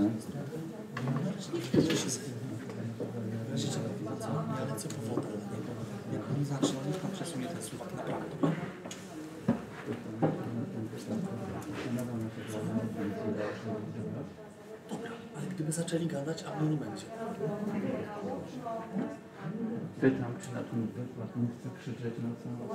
nie widać, że się zajmuje. Na razie cię nie widzę, ja lecę po wodę dla niego. Jak on zacznie, niech pan przesunie ten słupek na prawo, dobra? Dobra, ale gdyby zaczęli gadać, a mnie nie będzie. Pytam, czy na ten wykład nie chce krzyczeć na całą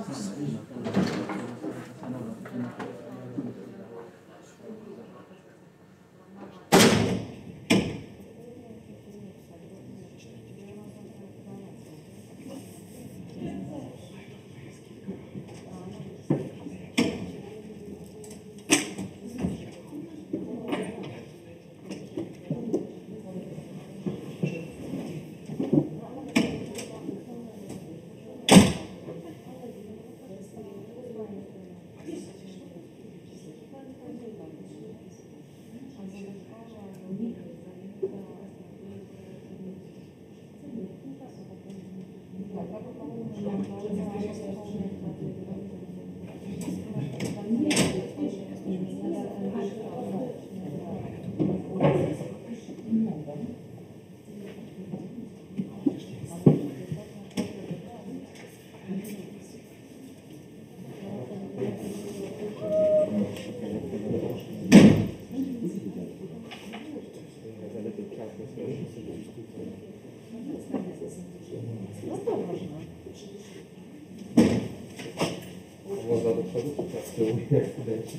Można do przodu, czy tak z tyłu, jak studenci?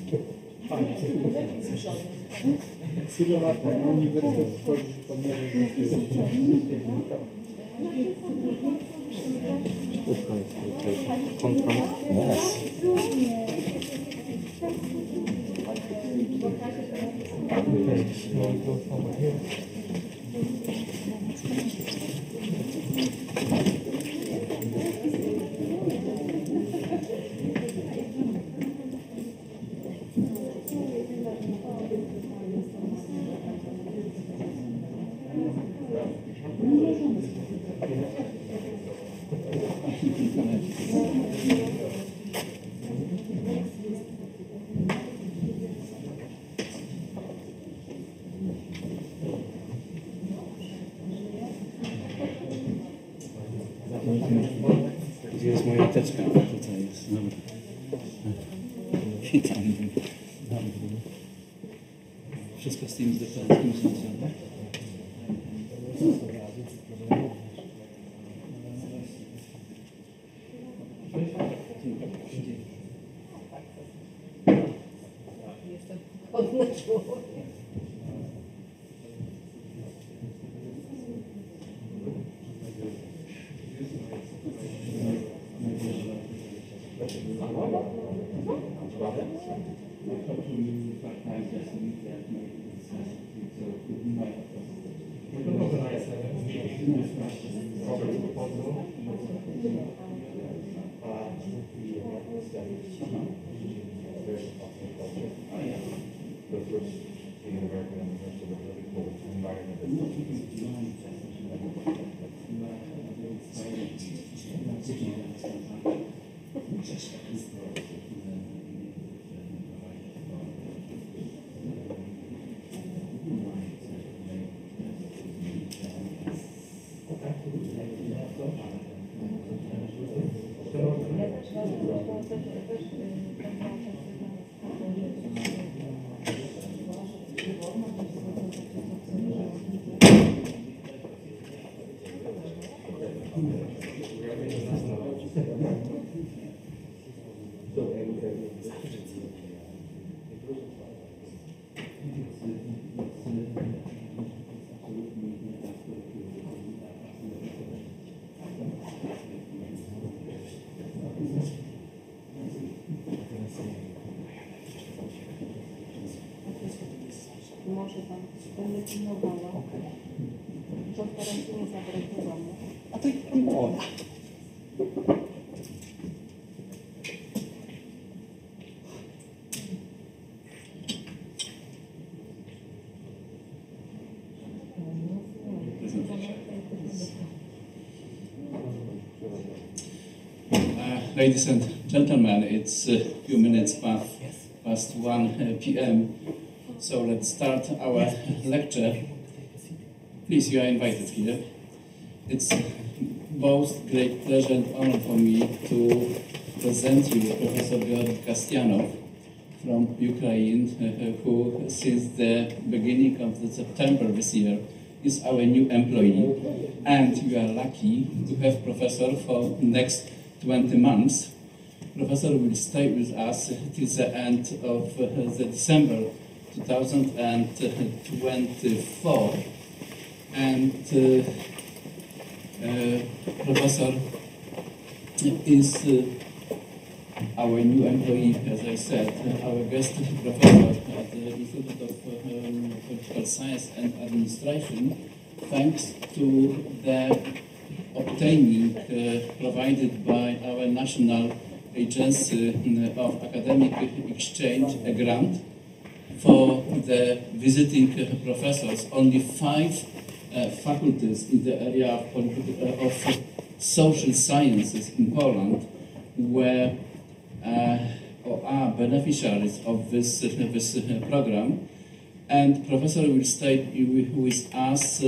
Fajnie. Synowa, uniwersytet wchodzi, że pan nie wiem, Gdzie jest moja teczka? Tutaj jest. Dobra. Witam. Wszystko z tym z doktoranckim związane? Jestem odnaczyło. Może pan będę pilnowała, że staram się nie zabrać do domu. A to i ona. Ladies and gentlemen, it's a few minutes past 1 p.m. So let's start our lecture. Please, you are invited here. It's both great pleasure and honor for me to present you Professor Georg Kastianov from Ukraine, who since the beginning of September this year is our new employee. And you are lucky to have Professor for next 20 months. Professor will stay with us till the end of the December 2024. And Professor is our new employee, as I said, our guest professor at the Institute of Political Science and Administration, thanks to the obtaining provided by our National Agency of Academic Exchange a grant for the visiting professors. Only 5 faculties in the area of social sciences in Poland were or are beneficiaries of this program, and Professor will stay with us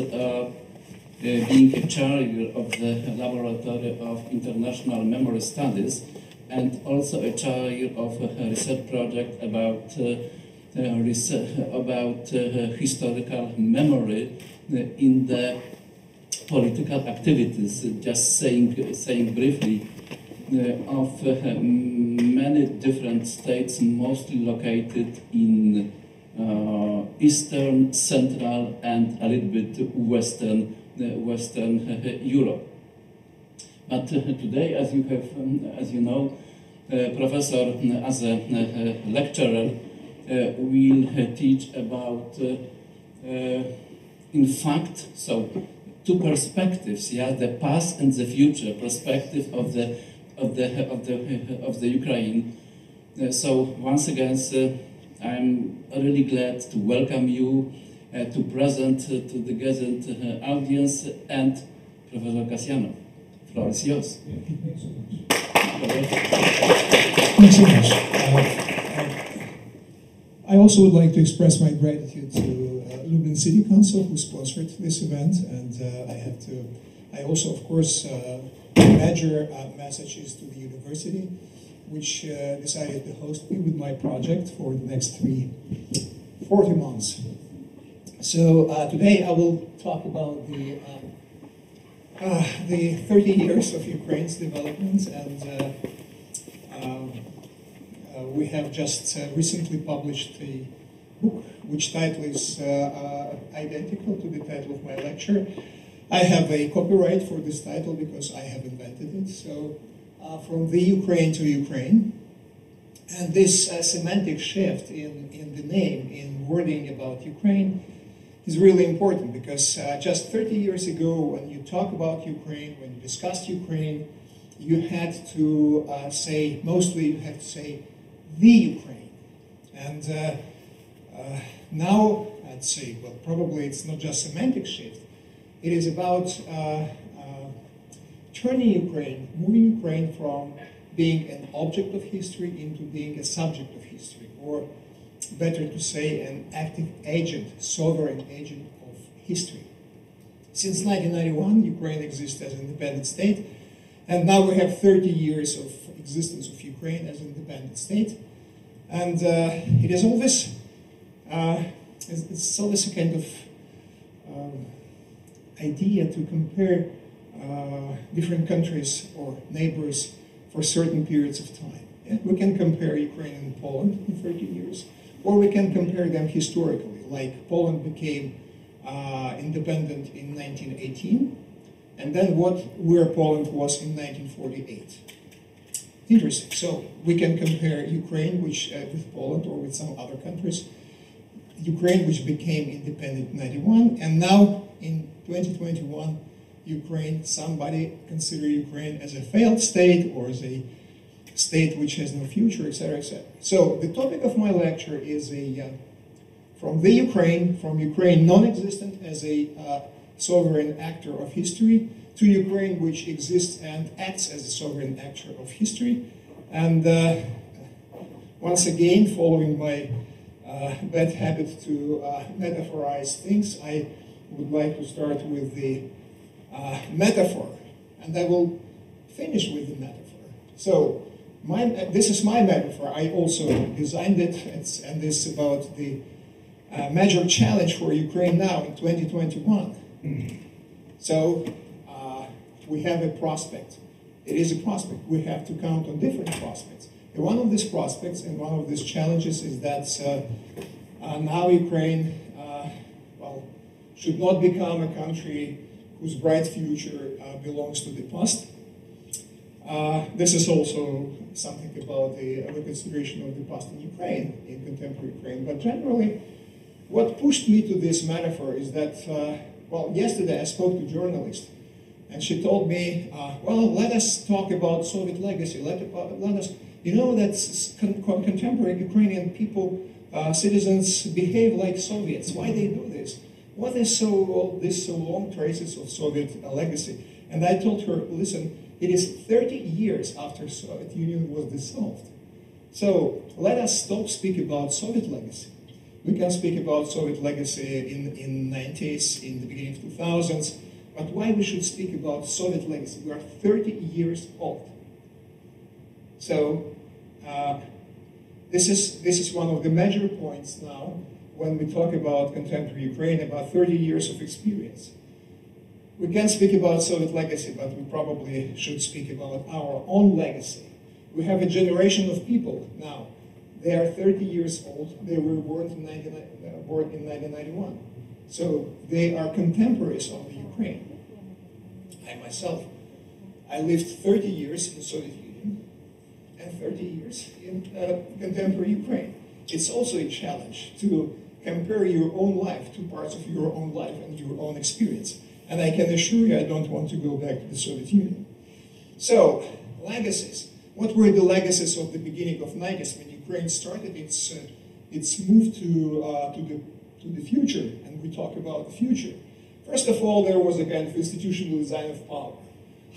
being a chair of the Laboratory of International Memory Studies and also a chair of a research project about historical memory in the political activities. Just saying briefly, of many different states, mostly located in Eastern, Central, and a little bit Western Europe. But today, as you know, Professor, as a lecturer, will teach about, in fact, so 2 perspectives, yeah, the past and the future perspective of the Ukraine. So once again, I'm really glad to welcome you to present to the present audience and Professor Kastianov. Floor is yours. Thanks so much. I also would like to express my gratitude to Lublin City Council, who sponsored this event, and I also, of course, major messages to the university, which decided to host me with my project for the next 40 months. So today I will talk about the 30 years of Ukraine's development, and we have just recently published a book which title is identical to the title of my lecture. I have a copyright for this title because I have invented it. So, from the Ukraine to Ukraine. And this semantic shift in the name, in wording about Ukraine, is really important because just 30 years ago, when you talk about Ukraine, when you discussed Ukraine, you had to say, mostly you had to say, the Ukraine. And now, I'd say, well, probably it's not just semantic shift. It is about turning Ukraine, moving Ukraine from being an object of history into being a subject of history, or better to say, an active agent, sovereign agent of history. Since 1991, Ukraine exists as an independent state, and now we have 30 years of existence of Ukraine as an independent state. And it is always, it's always a kind of idea to compare different countries or neighbors for certain periods of time. Yeah? We can compare Ukraine and Poland in 30 years, or we can compare them historically, like Poland became independent in 1918, and then where Poland was in 1948. Interesting. So we can compare Ukraine with Poland or with some other countries. Ukraine, which became independent in 1991, and now in 2021, Ukraine, somebody consider Ukraine as a failed state or as a state which has no future, etc., etc. So the topic of my lecture is from Ukraine non-existent as a sovereign actor of history to Ukraine which exists and acts as a sovereign actor of history. And once again, following my bad habit to metaphorize things. I would like to start with the metaphor, and I will finish with the metaphor. So, this is my metaphor. I also designed it, and this is about the major challenge for Ukraine now in 2021. So, we have a prospect. It is a prospect. We have to count on different prospects. And one of these prospects and one of these challenges is that now Ukraine should not become a country whose bright future belongs to the past. This is also something about the reconsideration of the past in Ukraine, in contemporary Ukraine. But generally, what pushed me to this metaphor is that, yesterday I spoke to a journalist, and she told me, let us talk about Soviet legacy. Let us, you know that contemporary Ukrainian people, citizens behave like Soviets. Why they do this? What is all this so long traces of Soviet legacy? And I told her, listen, it is 30 years after Soviet Union was dissolved. So let us stop speak about Soviet legacy. We can speak about Soviet legacy in 90s, in the beginning of 2000s, but why we should speak about Soviet legacy? We are 30 years old. So this is one of the major points now when we talk about contemporary Ukraine, about 30 years of experience. We can speak about Soviet legacy, but we probably should speak about our own legacy. We have a generation of people now. They are 30 years old. They were born in 1991. So they are contemporaries of the Ukraine. I myself, I lived 30 years in the Soviet Union and 30 years in contemporary Ukraine. It's also a challenge to compare your own life, two parts of your own life and your own experience. And I can assure you I don't want to go back to the Soviet Union. So, legacies. What were the legacies of the beginning of 90s when Ukraine started its move to the future? And we talk about the future. First of all, there was a kind of institutional design of power.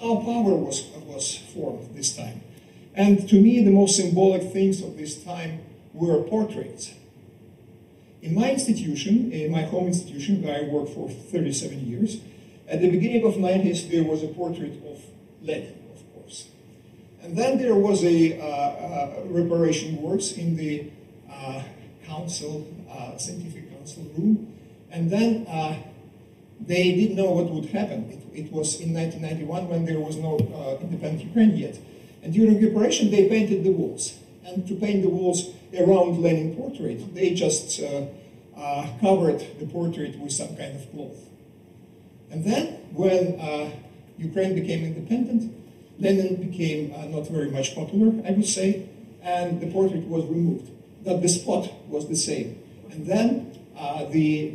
How power was formed this time. And to me, the most symbolic things of this time were portraits. In my institution, in my home institution, where I worked for 37 years, at the beginning of 90s, there was a portrait of Lenin, of course. And then there was a reparation works in the scientific council room. And then they didn't know what would happen. It was in 1991 when there was no independent Ukraine yet. And during reparation, they painted the walls. And to paint the walls around Lenin portrait, they just covered the portrait with some kind of cloth. And then, when Ukraine became independent, Lenin became not very much popular, I would say, and the portrait was removed. But the spot was the same. And then the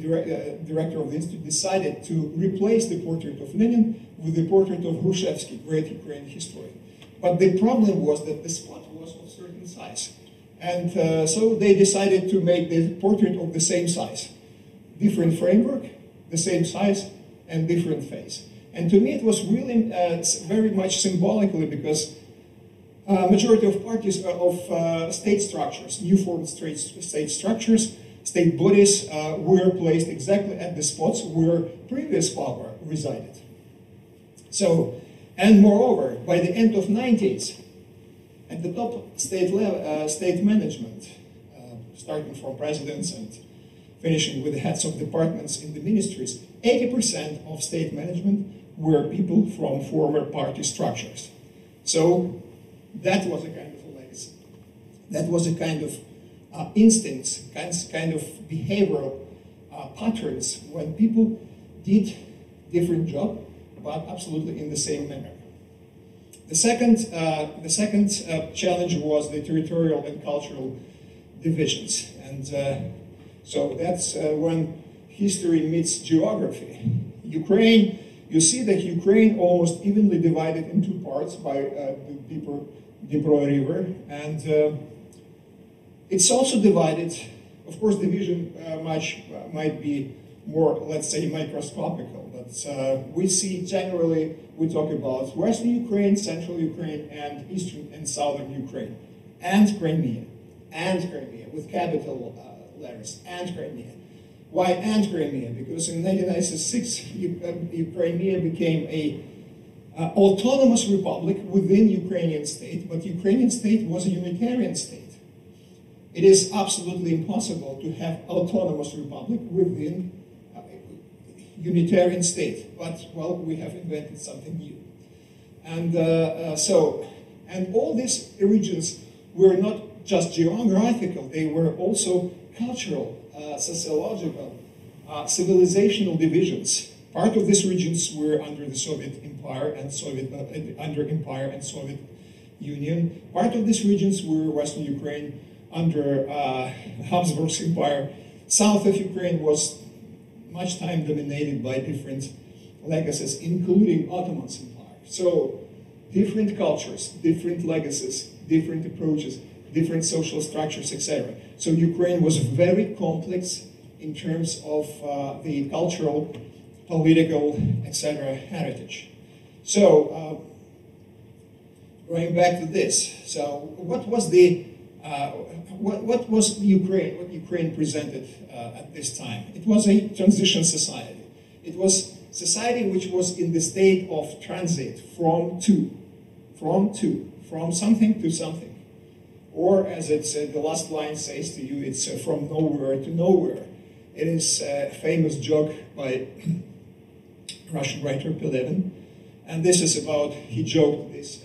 director of the institute decided to replace the portrait of Lenin with the portrait of Hrushevsky, great Ukrainian historian. But the problem was that the spot was of certain size. And so they decided to make the portrait of the same size. Different framework, the same size, and different face. And to me it was really very much symbolically because majority of parties of state structures, new formed state structures, state bodies were placed exactly at the spots where previous power resided. So, and moreover, by the end of 90s, at the top state level, state management, starting from presidents and finishing with the heads of departments in the ministries, 80% of state management were people from former party structures. So that was a kind of a legacy. That was a kind of instincts, kind of behavioral patterns when people did different job, but absolutely in the same manner. The second challenge was the territorial and cultural divisions. And so that's when history meets geography. Ukraine, you see that Ukraine almost evenly divided in two parts by the Dnipro River. And it's also divided, of course, division might be more, let's say, microscopical. But we see generally, we talk about Western Ukraine, Central Ukraine, and Eastern and Southern Ukraine, and Crimea, with capital letters, and Crimea. Why and Crimea? Because in 1996, Crimea became a autonomous republic within Ukrainian state, but Ukrainian state was a unitarian state. It is absolutely impossible to have autonomous republic within unitarian state, but well, we have invented something new. And and all these regions were not just geographical, they were also cultural, sociological, civilizational divisions. Part of these regions were under the Soviet Empire and under Empire and Soviet Union. Part of these regions were Western Ukraine under Habsburg's Empire. South of Ukraine was much time dominated by different legacies, including Ottoman's Empire. So different cultures, different legacies, different approaches, different social structures, etc. So Ukraine was very complex in terms of the cultural, political, etc. heritage. So going back to this, so what was the what was Ukraine? What Ukraine presented at this time? It was a transition society. It was society which was in the state of transit from something to something. Or as it's the last line says to you, it's from nowhere to nowhere. It is a famous joke by Russian writer Pelevin, and this is about, he joked this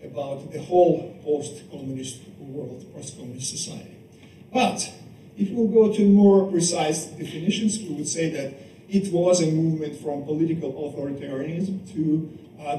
about the whole post-communist world, post-communist society. But if we'll go to more precise definitions, we would say that it was a movement from political authoritarianism to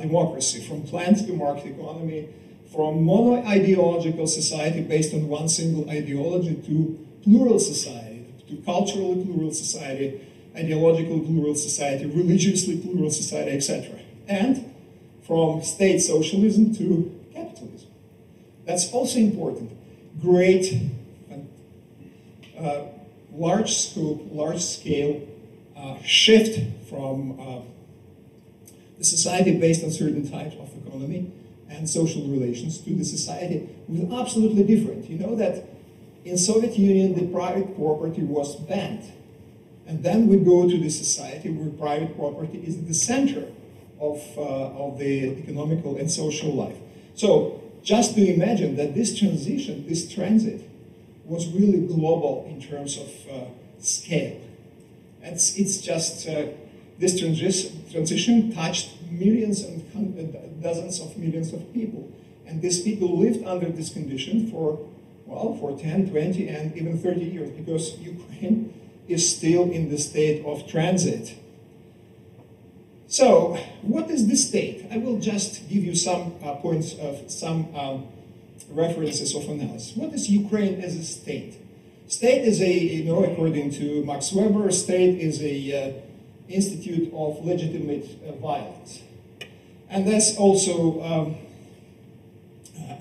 democracy, from planned to market economy, from mono-ideological society based on one single ideology to plural society, to culturally plural society, ideologically plural society, religiously plural society, etc. And from state socialism to capitalism. That's also important. Great, large scope, large scale shift from the society based on certain types of economy and social relations to the society with absolutely different. You know that in Soviet Union the private property was banned, and then we go to the society where private property is at the center of the economical and social life. So just to imagine that this transition, this transit, was really global in terms of scale. It's just this transition touched millions and dozens of millions of people. And these people lived under this condition for, well, for 10, 20, and even 30 years, because Ukraine is still in the state of transit. So, what is the state? I will just give you some points of some references of analysis. What is Ukraine as a state? State is a, you know, according to Max Weber, state is a institute of legitimate violence. And that's also,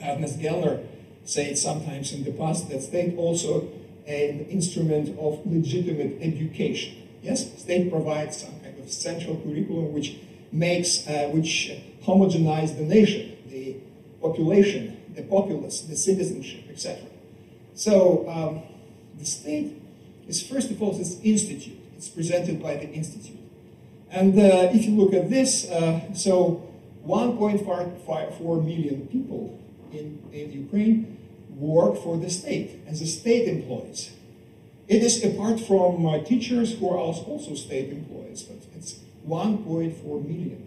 Ernest Gellner said sometimes in the past, that state also an instrument of legitimate education. Yes, state provides some kind of central curriculum which makes, which homogenize the nation, the population, the populace, the citizenship, etc. So the state is, first of all, this institute. It's presented by the institute. And if you look at this, so 1.54 million people in Ukraine work for the state as a state employees. It is apart from teachers who are also state employees, but it's 1.4 million,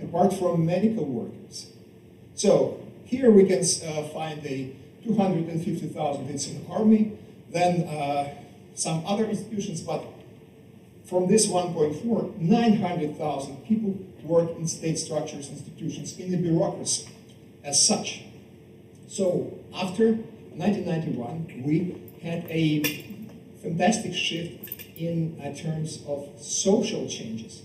apart from medical workers. So here we can find the 250,000, it's an army, then some other institutions, but from this 1.4, 900,000 people work in state structures, institutions, in the bureaucracy as such. So after 1991, we had a fantastic shift in terms of social changes.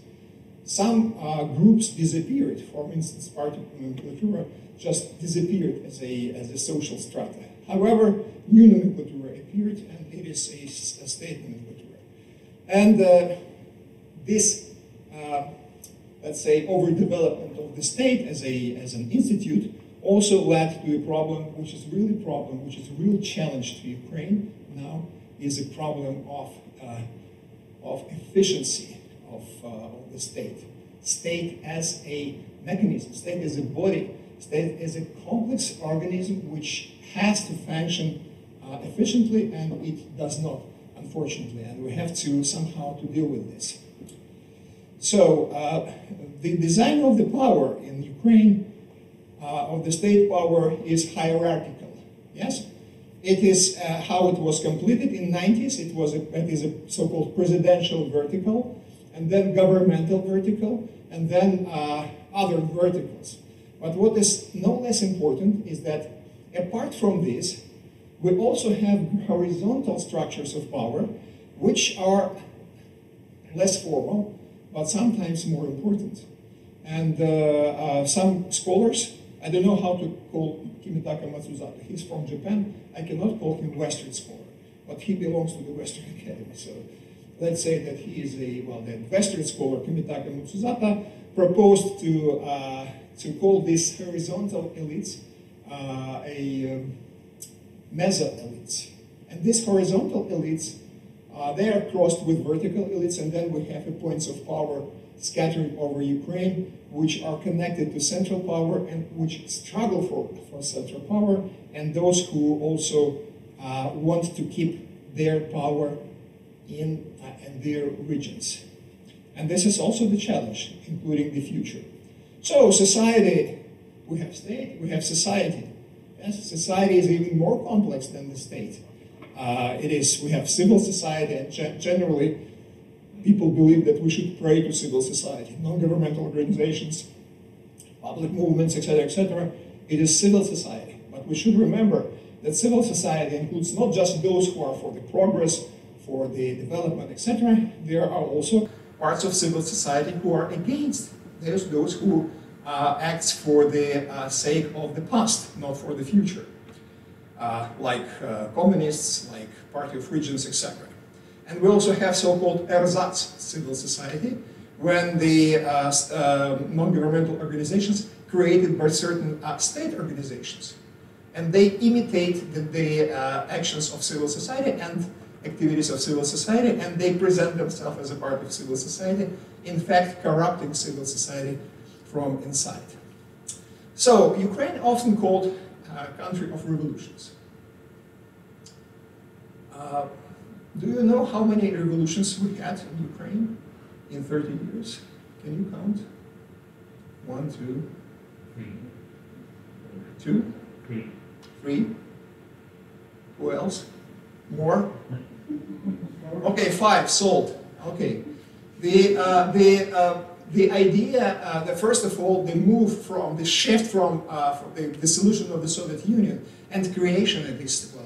Some groups disappeared. For instance, party nomenclatura just disappeared as a social strata. However, new nomenclature appeared, and it is a state nomenclature. And this, let's say, overdevelopment of the state as an institute also led to a problem, which is really a problem, which is a real challenge to Ukraine now, is a problem of efficiency of the state. State as a mechanism, state as a body, state as a complex organism which has to function efficiently, and it does not, unfortunately, and we have to somehow to deal with this. So the design of the power in Ukraine, of the state power, is hierarchical. Yes, it is how it was completed in the 90s. It is a so-called presidential vertical, and then governmental vertical, and then other verticals. But what is no less important is that apart from this, we also have horizontal structures of power, which are less formal, but sometimes more important. And some scholars, I don't know how to call Kimitaka Matsuzata. He's from Japan. I cannot call him Western scholar, but he belongs to the Western Academy. So let's say that he is the Western scholar, Kimitaka Matsuzata, proposed to call these horizontal elites meso-elites. And these horizontal elites, they are crossed with vertical elites, and then we have points of power scattered over Ukraine, which are connected to central power and which struggle for central power, and those who also want to keep their power in their regions. And this is also the challenge, including the future. So society, we have state, we have society. Yes, society is even more complex than the state. We have civil society, and generally people believe that we should pray to civil society, non-governmental organizations, public movements, etc., etc. It is civil society. But we should remember that civil society includes not just those who are for the progress, for the development, etc. There are also parts of civil society who are against. There's those who act for the sake of the past, not for the future, like communists, like Party of Regions, etc. And we also have so-called ersatz civil society, when the non-governmental organizations created by certain state organizations. And they imitate the actions of civil society and activities of civil society, and they present themselves as a part of civil society, in fact corrupting civil society from inside. So Ukraine often called a country of revolutions. Do you know how many revolutions we had in Ukraine in 30 years? Can you count? 1, 2, 2, 3. Who else? More? Okay, 5 sold. Okay. The idea, first of all, the shift from the dissolution of the Soviet Union and creation of this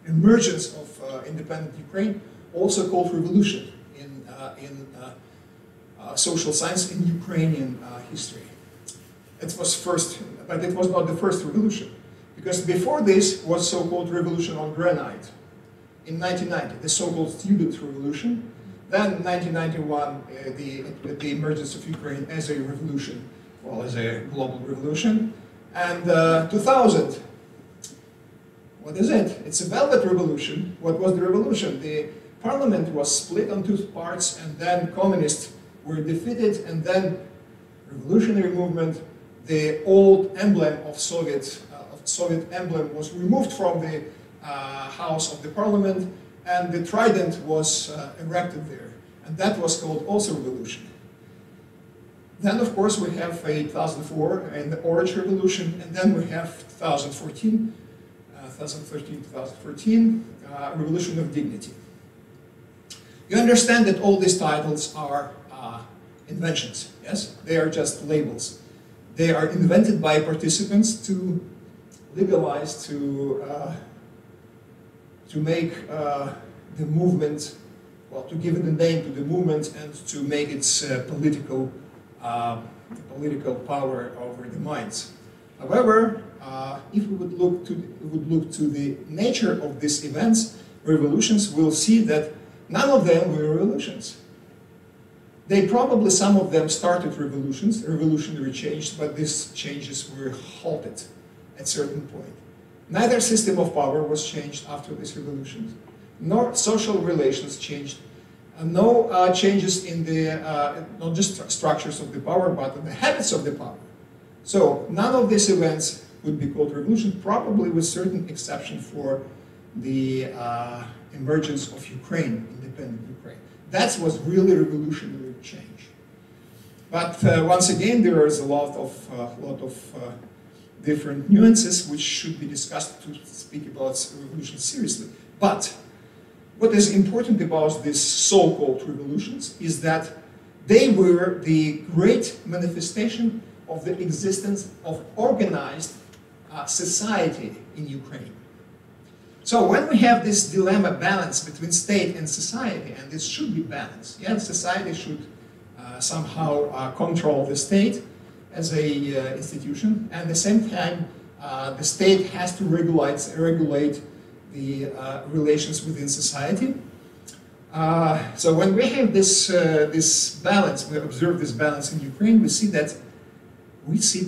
emergence of independent Ukraine, also called revolution in social science in Ukrainian history. It was first, but it was not the first revolution, because before this was so-called revolution on granite in 1990, the so-called student revolution. Then 1991, the emergence of Ukraine as a revolution, well, as a global revolution, and 2000. What is it? It's a velvet revolution. What was the revolution? The parliament was split on 2 parts, and then communists were defeated, and then revolutionary movement, the old emblem of Soviet emblem was removed from the house of the parliament, and the trident was erected there. And that was called also revolution. Then, of course, we have 2004 and the Orange Revolution, and then we have 2013, 2014, Revolution of Dignity. You understand that all these titles are inventions, yes? They are just labels. They are invented by participants to legalize, to make the movement, well, to give it a name to the movement and to make its political power over the minds. However, if we would look to the nature of these events, revolutions, we'll see that none of them were revolutions. They probably, some of them started revolutions, revolutionary change, but these changes were halted at a certain point. Neither system of power was changed after these revolutions. nor social relations changed, no changes in the, not just structures of the power, but in the habits of the power. So none of these events would be called revolution, probably with certain exception for the emergence of Ukraine, independent Ukraine. That was really revolutionary change. But once again, there is a lot of different nuances which should be discussed to speak about revolution seriously. But what is important about these so-called revolutions is that they were the great manifestation of the existence of organized society in Ukraine. So when we have this dilemma balance between state and society, and this should be balanced, yeah, society should somehow control the state as a institution, and at the same time the state has to regulate the relations within society. So when we have this, this balance, we observe this balance in Ukraine, we see the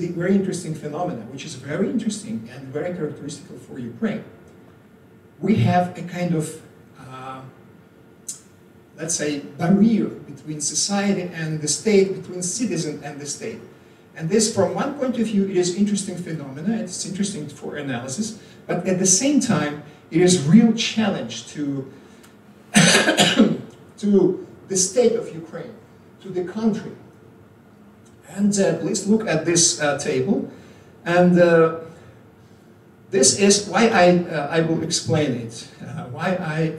very interesting phenomena, which is very interesting and very characteristic for Ukraine. We have a kind of, let's say, barrier between society and the state, between citizen and the state. And this, from one point of view, it is interesting phenomena, it's interesting for analysis, but at the same time, it is real challenge to, to the state of Ukraine, to the country. And please look at this table, and this is why I will explain it, why I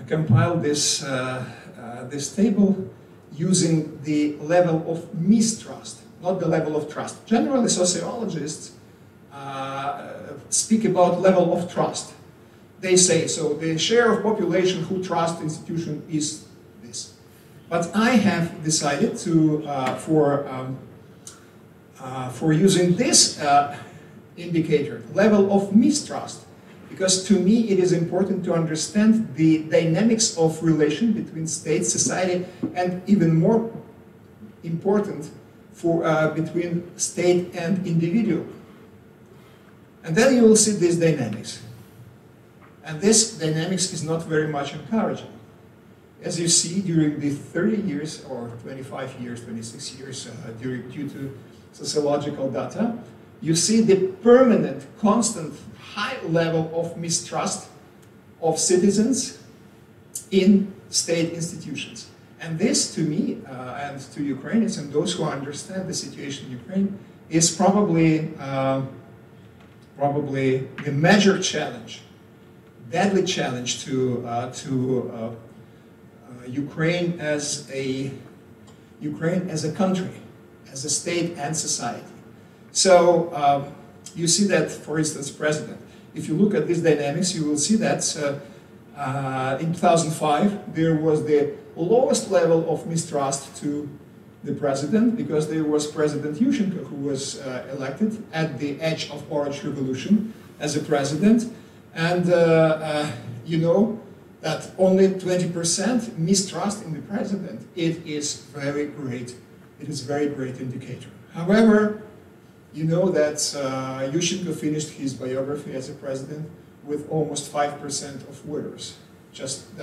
compiled this, this table using the level of mistrust, not the level of trust. Generally, sociologists speak about level of trust. They say, so the share of population who trust institution is this. But I have decided to, for using this indicator, level of mistrust, because to me it is important to understand the dynamics of relation between state, society, and even more important, for between state and individual. And then you will see these dynamics. And this dynamics is not very much encouraging. As you see, during the 30 years, or 25 years, 26 years, due to sociological data, you see the permanent, constant, high level of mistrust of citizens in state institutions. And this, to me, and to Ukrainians and those who understand the situation in Ukraine, is probably, probably the major challenge, deadly challenge to Ukraine as a country, as a state and society. So you see that, for instance, president. If you look at these dynamics, you will see that in 2005 there was the lowest level of mistrust to the president, because there was President Yushchenko, who was elected at the edge of Orange Revolution as a president, and you know that only 20% mistrust in the president. It is very great. It is a very great indicator. However, you know that Yushchenko finished his biography as a president with almost 5% of voters. Just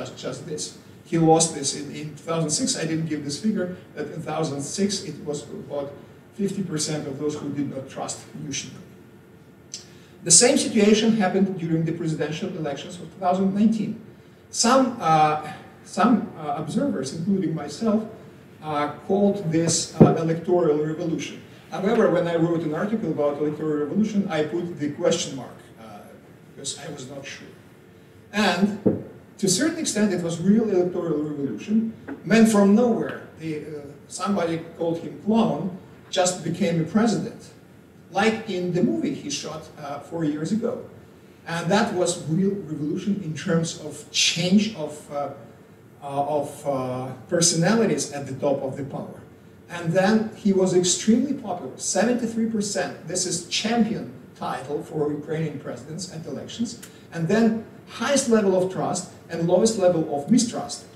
this. He lost this in 2006. I didn't give this figure. That in 2006 it was about 50% of those who did not trust Yushchenko. The same situation happened during the presidential elections of 2019. Some observers, including myself, called this electoral revolution. However, when I wrote an article about electoral revolution, I put the question mark because I was not sure. And to a certain extent, it was real electoral revolution. Man from nowhere, somebody called him clown, just became a president, like in the movie he shot 4 years ago. And that was real revolution in terms of change of personalities at the top of the power. And then he was extremely popular, 73%. This is champion title for Ukrainian presidents at elections. And then highest level of trust and lowest level of mistrust.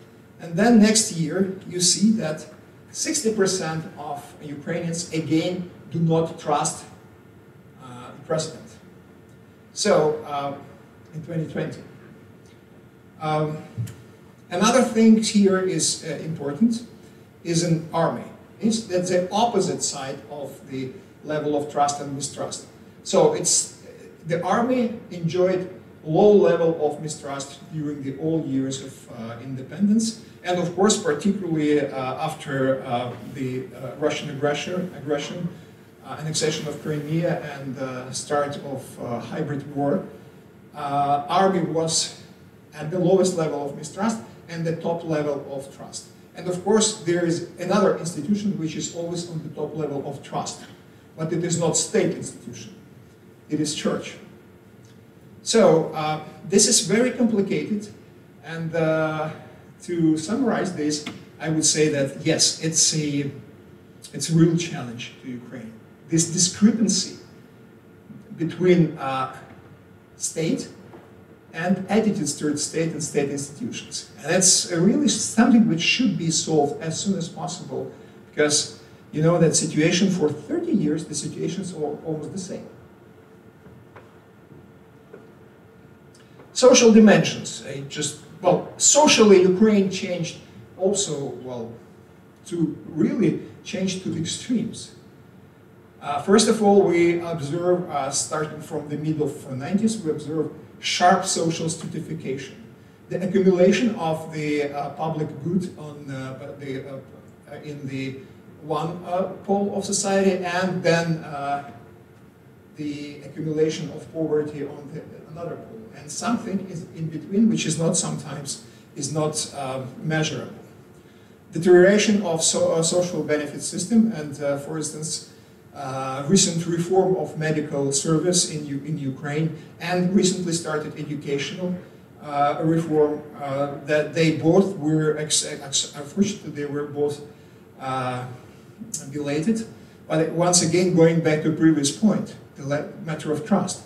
And then next year, you see that 60% of Ukrainians, again, do not trust the president. So, in 2020. Another thing here is important, is an army. That's the opposite side of the level of trust and mistrust. So the army enjoyed low level of mistrust during the all years of independence, and of course particularly after the Russian aggression, annexation of Crimea and start of hybrid war. Army was at the lowest level of mistrust and the top level of trust. And of course there is another institution which is always on the top level of trust, but it is not state institution, it is church. So this is very complicated, and to summarize this, I would say that yes, it's a real challenge to Ukraine. This discrepancy between state and attitudes towards state and state institutions. And that's really something which should be solved as soon as possible, because you know that situation for 30 years, the situation is almost the same. Social dimensions, socially Ukraine changed also, to really change to the extremes. First of all, we observe, starting from the middle of the 90s, we observe sharp social stratification. The accumulation of the public good in the one pole of society, and then the accumulation of poverty on the another pole. And something is in between, which is not sometimes measurable. Deterioration of social benefit system, and for instance, recent reform of medical service in Ukraine, and recently started educational reform, that they both were, unfortunately, they were both belated. But once again, going back to the previous point, the matter of trust.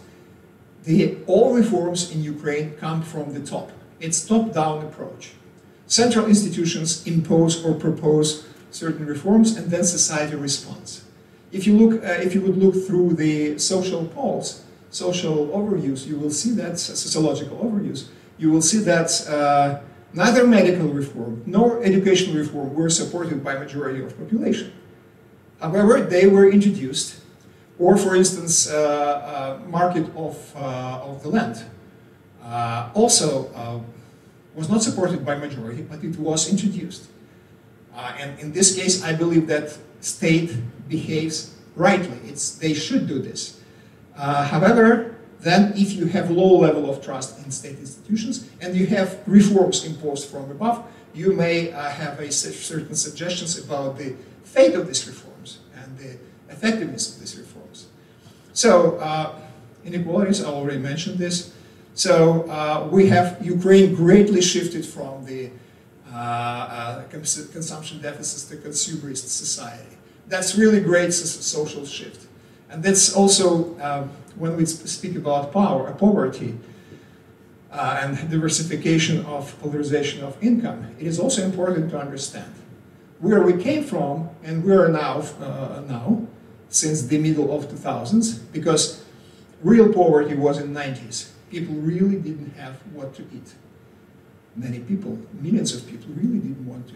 All reforms in Ukraine come from the top. It's top-down approach. Central institutions impose or propose certain reforms, and then society responds. If you would look through the social polls, social overviews, you will see that, sociological overviews, you will see that neither medical reform nor educational reform were supported by majority of population. However, they were introduced, or for instance, market of the land also was not supported by majority, but it was introduced. And in this case, I believe that state behaves rightly. They should do this. However, then if you have low level of trust in state institutions and you have reforms imposed from above, you may have certain suggestions about the fate of these reforms and the effectiveness of these reforms. So inequalities, I already mentioned this. So we have Ukraine greatly shifted from the consumption deficits to consumerist society. That's really great social shift. And that's also, when we speak about poverty and diversification of polarization of income, it is also important to understand where we came from and where now, since the middle of 2000s, because real poverty was in the 90s. People really didn't have what to eat. Many people, millions of people, really didn't want to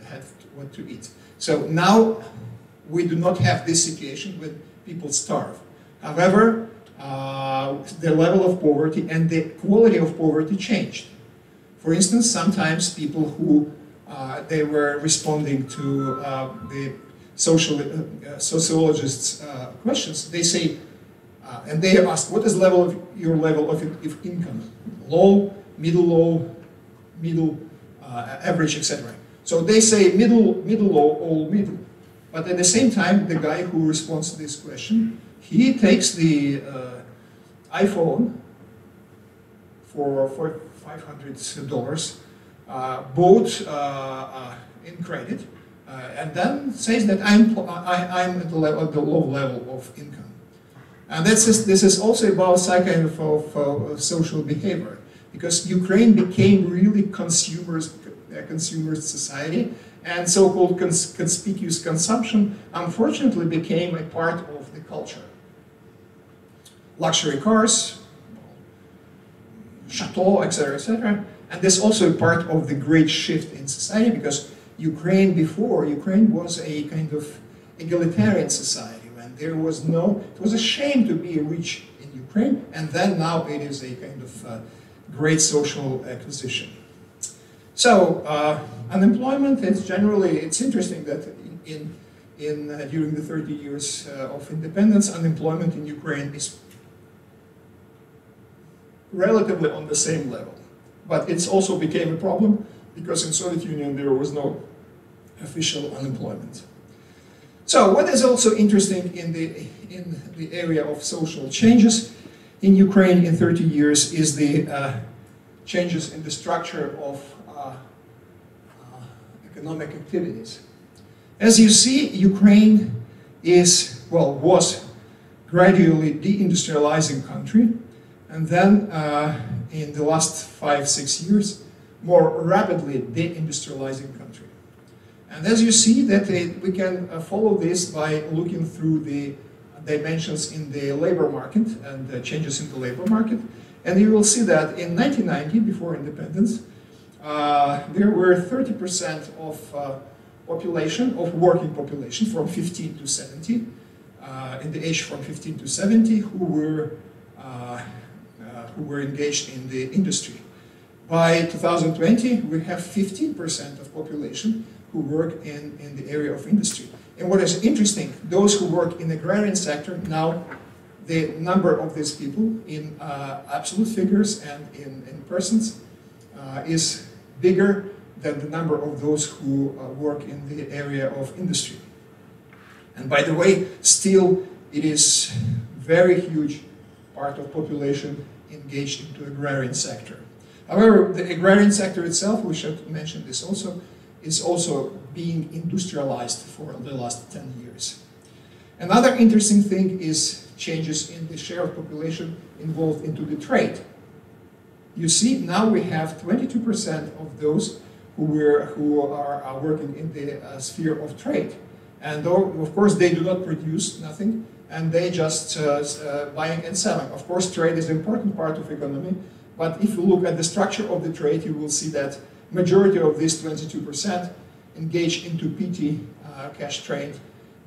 have what to eat. So now we do not have this situation when people starve. However, the level of poverty and the quality of poverty changed. For instance, sometimes people who they were responding to the sociologists' questions, they say, and they ask, what is your level of income? Low, middle, average, etc. So they say middle, low, all middle. But at the same time, the guy who responds to this question, he takes the iPhone for $500, bought in credit, and then says that I'm at the low level of income. And this is also about some kind of social behavior, because Ukraine became really consumerist society, and so-called conspicuous consumption unfortunately became a part of the culture. Luxury cars, chateau, etc., etc. And that's also part of the great shift in society, because Ukraine was a kind of egalitarian society, when there was it was a shame to be rich in Ukraine, and then now it is a kind of great social acquisition. So unemployment is generally, it's interesting that during the 30 years of independence, unemployment in Ukraine is relatively on the same level. But it also became a problem because in Soviet Union there was no official unemployment. So what is also interesting in the area of social changes in Ukraine in 30 years is the changes in the structure of economic activities. As you see, Ukraine was gradually deindustrializing country, and then in the last 5-6 years, more rapidly deindustrializing country. And as you see, that we can follow this by looking through the dimensions in the labor market and the changes in the labor market. And you will see that in 1990, before independence, there were 30% of population, of working population from 15 to 70, in the age from 15 to 70, who were engaged in the industry. By 2020, we have 15% of population who work in the area of industry. And what is interesting, those who work in the agrarian sector, now the number of these people in absolute figures and in persons is bigger than the number of those who work in the area of industry. And by the way, still it is very huge part of population engaged into agrarian sector. However, the agrarian sector itself, we should mention this also, is also being industrialized for the last 10 years. Another interesting thing is changes in the share of population involved into the trade. You see, now we have 22% of those who are working in the sphere of trade. And of course, they do not produce nothing, and they just buying and selling. Of course, trade is an important part of economy, but if you look at the structure of the trade, you will see that majority of this 22% engage into PT, cash trade,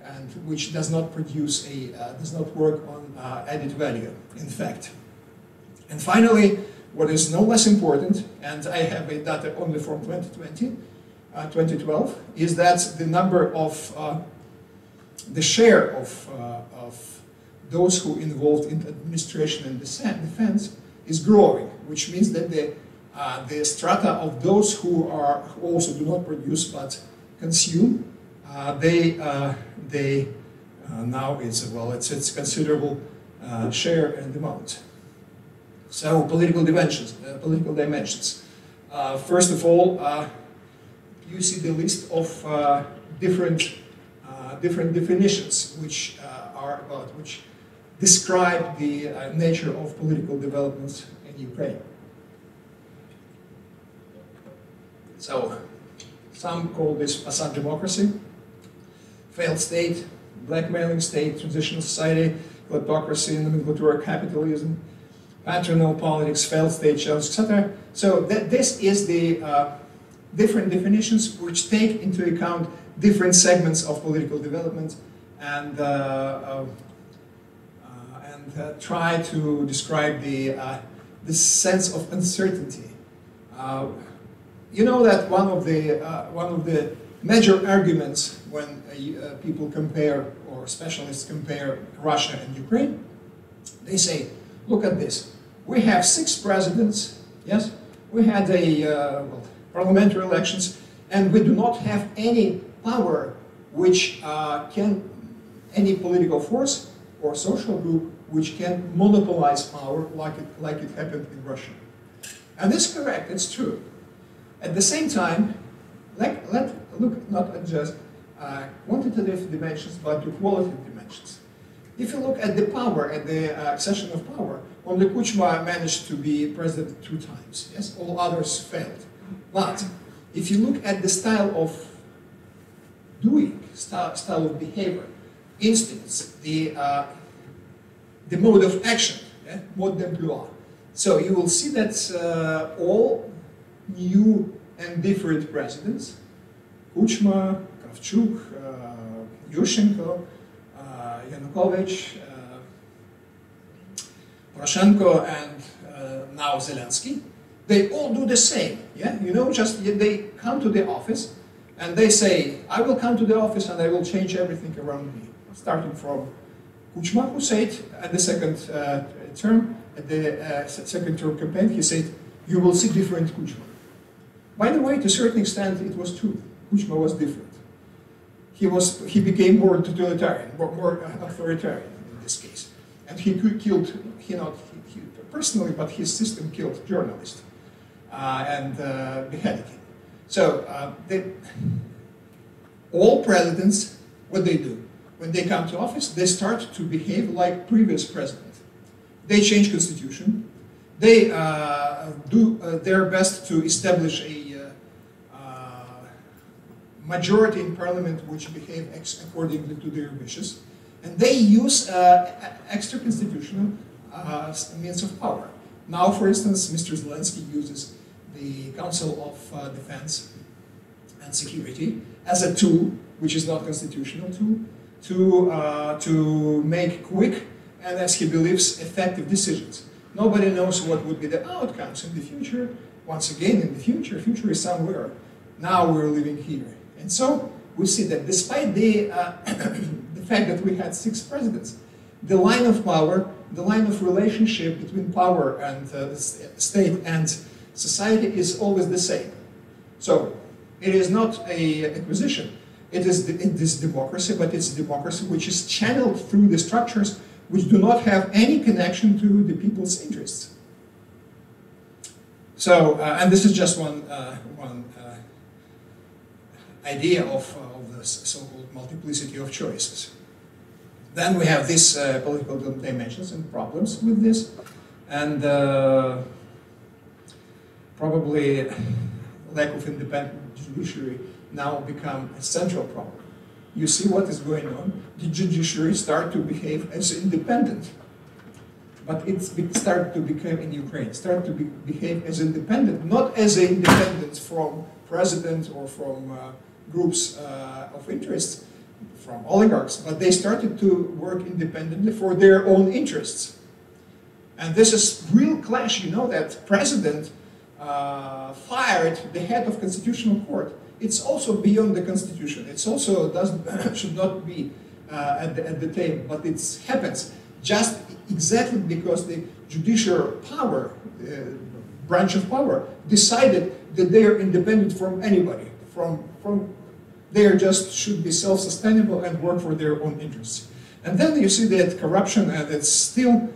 and which does not produce does not work on added value, in fact. And finally, what is no less important, and I have a data only from 2012, is that the number of the share of those who involved in administration and defense is growing, which means that the strata of those who also do not produce but consume, now it's considerable share and amount. So political dimensions. First of all, you see the list of different definitions which describe the nature of political developments in Ukraine. So, some call this facade democracy, failed state, blackmailing state, transitional society, kleptocracy, nomenclature, capitalism, patronal politics, failed state challenge, etc. So this is the different definitions which take into account different segments of political development and try to describe the sense of uncertainty. You know that one of the major arguments when people compare, or specialists compare Russia and Ukraine, they say, look at this. We have 6 presidents, yes? We had parliamentary elections, and we do not have any power which any political force or social group which can monopolize power like it happened in Russia. And this is correct, it's true. At the same time, let's look not at just quantitative dimensions, but to qualitative dimensions. If you look at the power, at the accession of power, only Kuchma managed to be president 2 times. Yes, all others failed. But if you look at the style of doing, style of behavior, instincts, the mode of action, mode d'emploi. So you will see that all new and different presidents, Kuchma, Kravchuk, Yushchenko, Yanukovych, Poroshenko, and now Zelensky. They all do the same, yeah? You know, just they come to the office and they say, I will come to the office and I will change everything around me. Starting from Kuchma, who said at the second term, at the second term campaign, he said, you will see different Kuchma. By the way, to a certain extent, it was true. Kuchma was different. He became more totalitarian, more authoritarian in this case. And he killed, not he personally, but his system killed journalists and beheaded him. So all presidents, what they do? When they come to office, they start to behave like previous president. They change constitution. They do their best to establish a majority in parliament which behave accordingly to their wishes. And they use extra-constitutional means of power. Now, for instance, Mr. Zelensky uses the Council of Defense and Security as a tool, which is not constitutional tool, to make quick and, as he believes, effective decisions. Nobody knows what would be the outcomes in the future. Once again, in the future is somewhere. Now we're living here. And so we see that despite the fact that we had 6 presidents, the line of power, the line of relationship between power and the state and society is always the same. So it is not an acquisition. It is democracy, but it's democracy which is channeled through the structures which do not have any connection to the people's interests. So, and this is just one idea of the so-called multiplicity of choices. Then we have these political dimensions and problems with this, and probably lack of independent judiciary now become a central problem. You see what is going on. The judiciary start to behave as independent, but it started to become in Ukraine, start to behave as independent, not as an independent from president or from groups of interests, from oligarchs, but they started to work independently for their own interests. And this is real clash. You know that president fired the head of constitutional court. It's also beyond the constitution. It's also should not be at the table, but it happens just exactly because the judicial power, branch of power, decided that they are independent from anybody. They just should be self-sustainable and work for their own interests. And then you see that corruption, that's still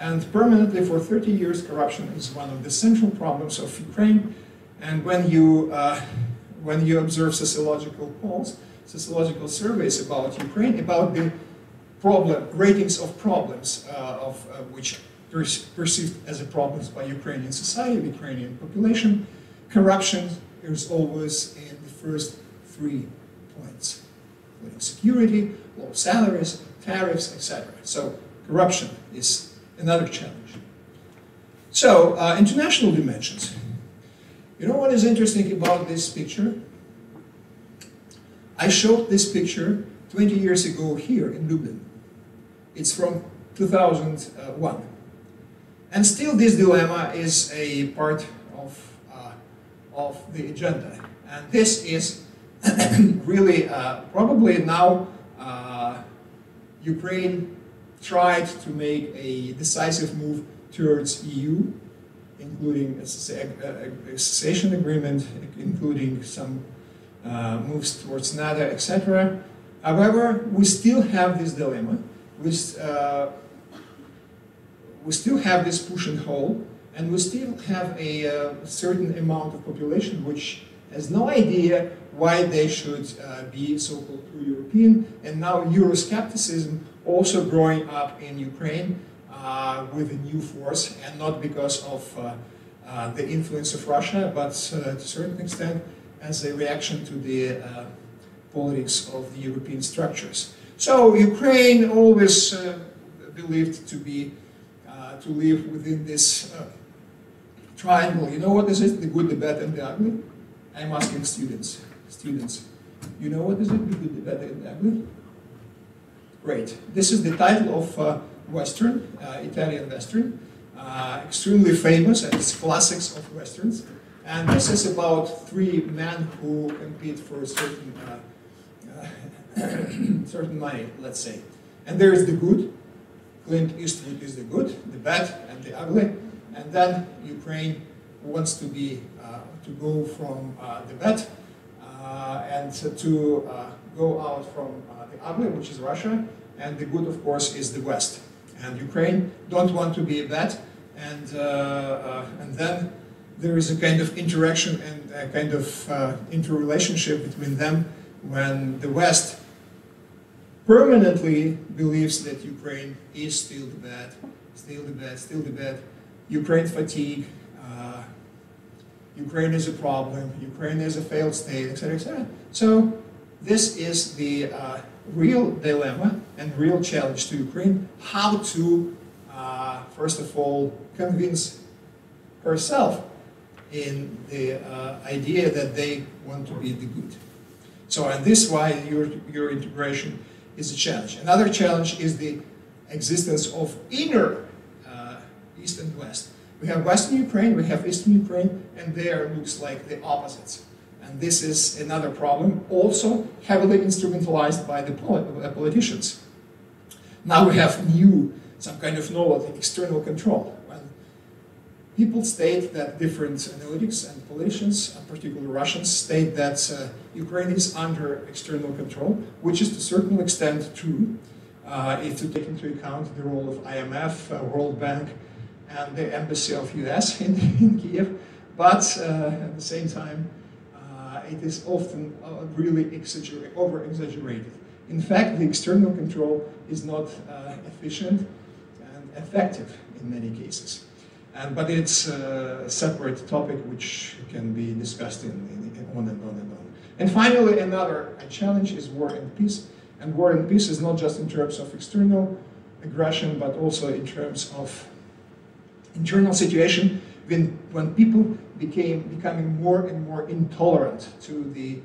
and permanently for 30 years, corruption is one of the central problems of Ukraine. And when you observe sociological polls, sociological surveys about Ukraine, about the ratings of problems which perceived as a problems by Ukrainian society, Ukrainian population, corruption is always in the first 3 points, including security, low salaries, tariffs, etc. So corruption is another challenge. So international dimensions. You know what is interesting about this picture? I showed this picture 20 years ago here in Lublin. It's from 2001. And still this dilemma is a part of the agenda. And this is really, probably now Ukraine tried to make a decisive move towards EU, including a cessation agreement, including some moves towards NATO, etc. However, we still have this dilemma. We still have this push and hold, and we still have a certain amount of population which has no idea why they should be so-called pro-European, and now Euroscepticism also growing up in Ukraine with a new force, and not because of the influence of Russia, but to a certain extent as a reaction to the politics of the European structures. So Ukraine always believed to live within this triangle. You know what this is? The good, the bad, and the ugly? I'm asking students. Students, you know what is it? The good, the bad, and the ugly? Great. This is the title of Western, Italian Western, extremely famous, and it's classics of Westerns. And this is about three men who compete for certain certain money, let's say. And there is the good. Clint Eastwood is the good, the bad, and the ugly. And then Ukraine wants to be to go from the bad and to go out from the ugly, which is Russia, and the good, of course, is the West. And Ukraine don't want to be bad, and then there is a kind of interaction and a kind of interrelationship between them when the West permanently believes that Ukraine is still the bad, still the bad, still the bad. Ukraine fatigue, Ukraine is a problem, Ukraine is a failed state, etc., etc. So this is the real dilemma and real challenge to Ukraine, how to, first of all, convince herself in the idea that they want to be the good. So, and this is why your integration is a challenge. Another challenge is the existence of inner East and West. We have Western Ukraine, we have Eastern Ukraine, and there looks like the opposites. And this is another problem, also heavily instrumentalized by the politicians. Now we have some kind of novel external control. When people state that different analytics and politicians, particularly Russians, state that Ukraine is under external control, which is to a certain extent true, if you take into account the role of IMF, World Bank, and the embassy of US in Kiev. But at the same time, it is often really over-exaggerated. In fact, the external control is not efficient and effective in many cases. But it's a separate topic which can be discussed on and on and on. And finally, another challenge is war and peace. And war and peace is not just in terms of external aggression, but also in terms of internal situation when people becoming more and more intolerant to the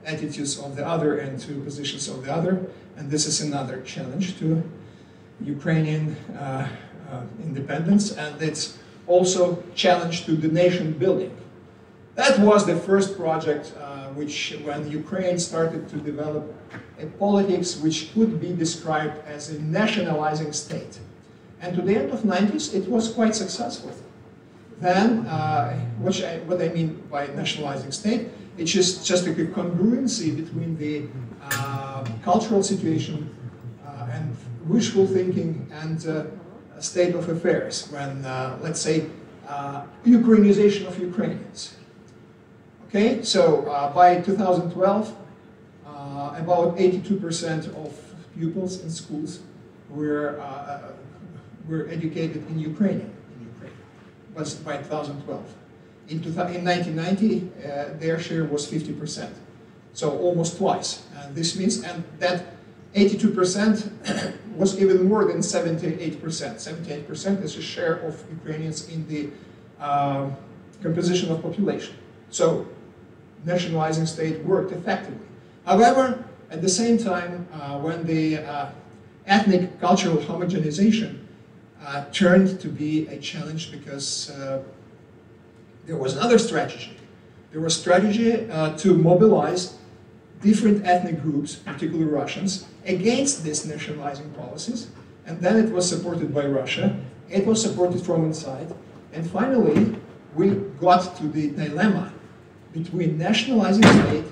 attitudes of the other and to positions of the other. And this is another challenge to Ukrainian independence, and it's also challenge to the nation building. That was the first project when Ukraine started to develop a politics which could be described as a nationalizing state. And to the end of the 90s, it was quite successful. Then, what I mean by nationalizing state, it's just a congruency between the cultural situation and wishful thinking and state of affairs when, let's say, Ukrainization of Ukrainians. Okay, so by 2012, about 82% of pupils in schools were educated in Ukrainian. Was by 2012. In 1990, their share was 50%, so almost twice. And this means, and that 82% was even more than 78%. 78% is a share of Ukrainians in the composition of population. So nationalizing state worked effectively. However, at the same time, when the ethnic cultural homogenization turned to be a challenge because there was another strategy. There was strategy to mobilize different ethnic groups, particularly Russians, against these nationalizing policies. And then it was supported by Russia. It was supported from inside. And finally, we got to the dilemma between nationalizing state,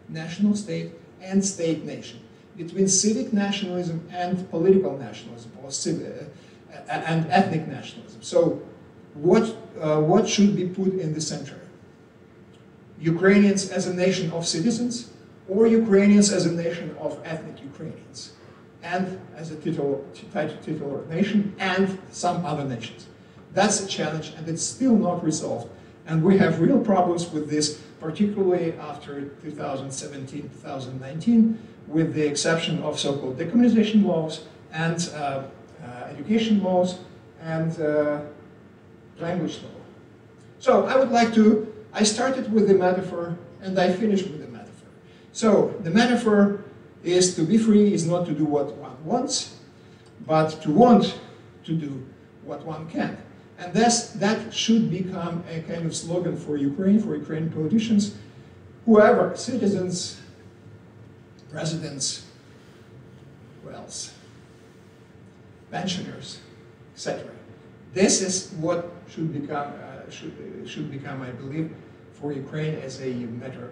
national state, and state nation, between civic nationalism and political nationalism, or and ethnic nationalism. So what should be put in the center? Ukrainians as a nation of citizens, or Ukrainians as a nation of ethnic Ukrainians, and as a titular nation, and some other nations. That's a challenge, and it's still not resolved. And we have real problems with this, particularly after 2017, 2019, with the exception of so-called decommunization laws and education laws and language law. So I would like to, I started with the metaphor and I finished with the metaphor. So the metaphor is to be free is not to do what one wants, but to want to do what one can. And that should become a kind of slogan for Ukrainian politicians, whoever, citizens, residents, who else? Pensioners, etc. This is what should become, I believe, for Ukraine as a matter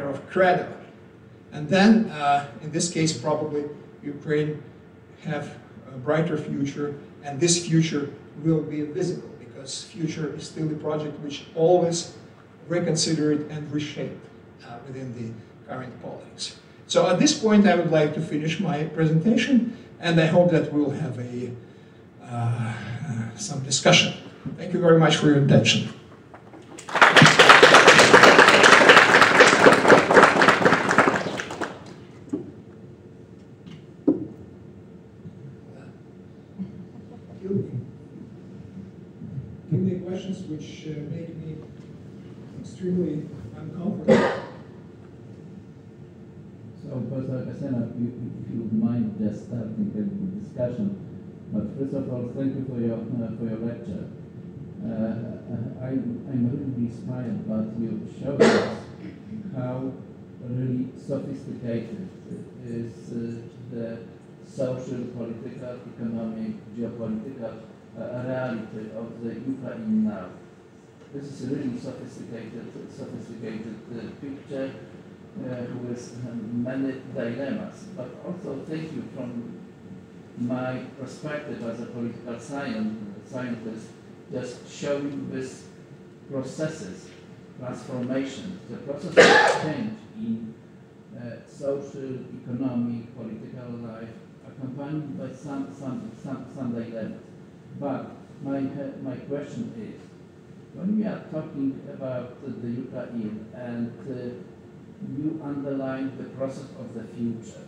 of credo. And then, in this case, probably Ukraine have a brighter future, and this future will be visible because future is still a project which always reconsidered and reshaped within the current politics. So at this point, I would like to finish my presentation, and I hope that we'll have some discussion. Thank you very much for your attention. Give me questions which make me extremely uncomfortable. So, Professor Kasena, if you would mind just starting the discussion. But first of all, thank you for your lecture. I'm really inspired, but you showed us how really sophisticated is the social, political, economic, geopolitical reality of the Ukraine now. This is a really sophisticated picture with many dilemmas. But also, thank you from my perspective as a political scientist, just showing these processes, transformation, the process of change in social, economic, political life, accompanied by some dilemmas. But my question is, when we are talking about the Ukraine and you underline the process of the future,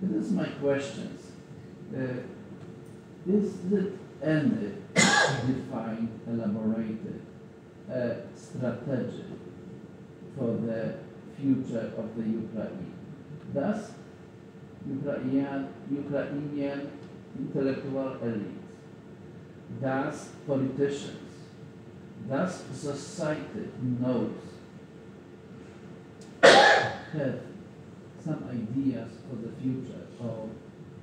this is my question. Is it any defined, elaborated strategy for the future of the Ukraine? Does Ukrainian intellectual elite, does politicians, does society knows have some ideas for the future, or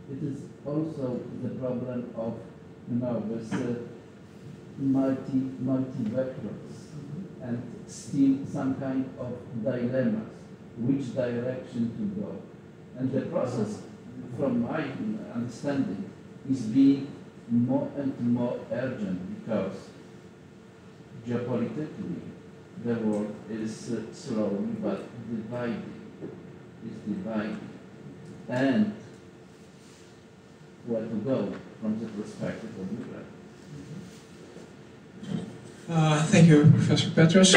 it is also the problem of, this multi-vectors and still some kind of dilemmas, which direction to go. And the process, from my understanding, is being more and more urgent because geopolitically the world is slowly but dividing. And where to go from the perspective of Ukraine. Thank you, Professor Petrus.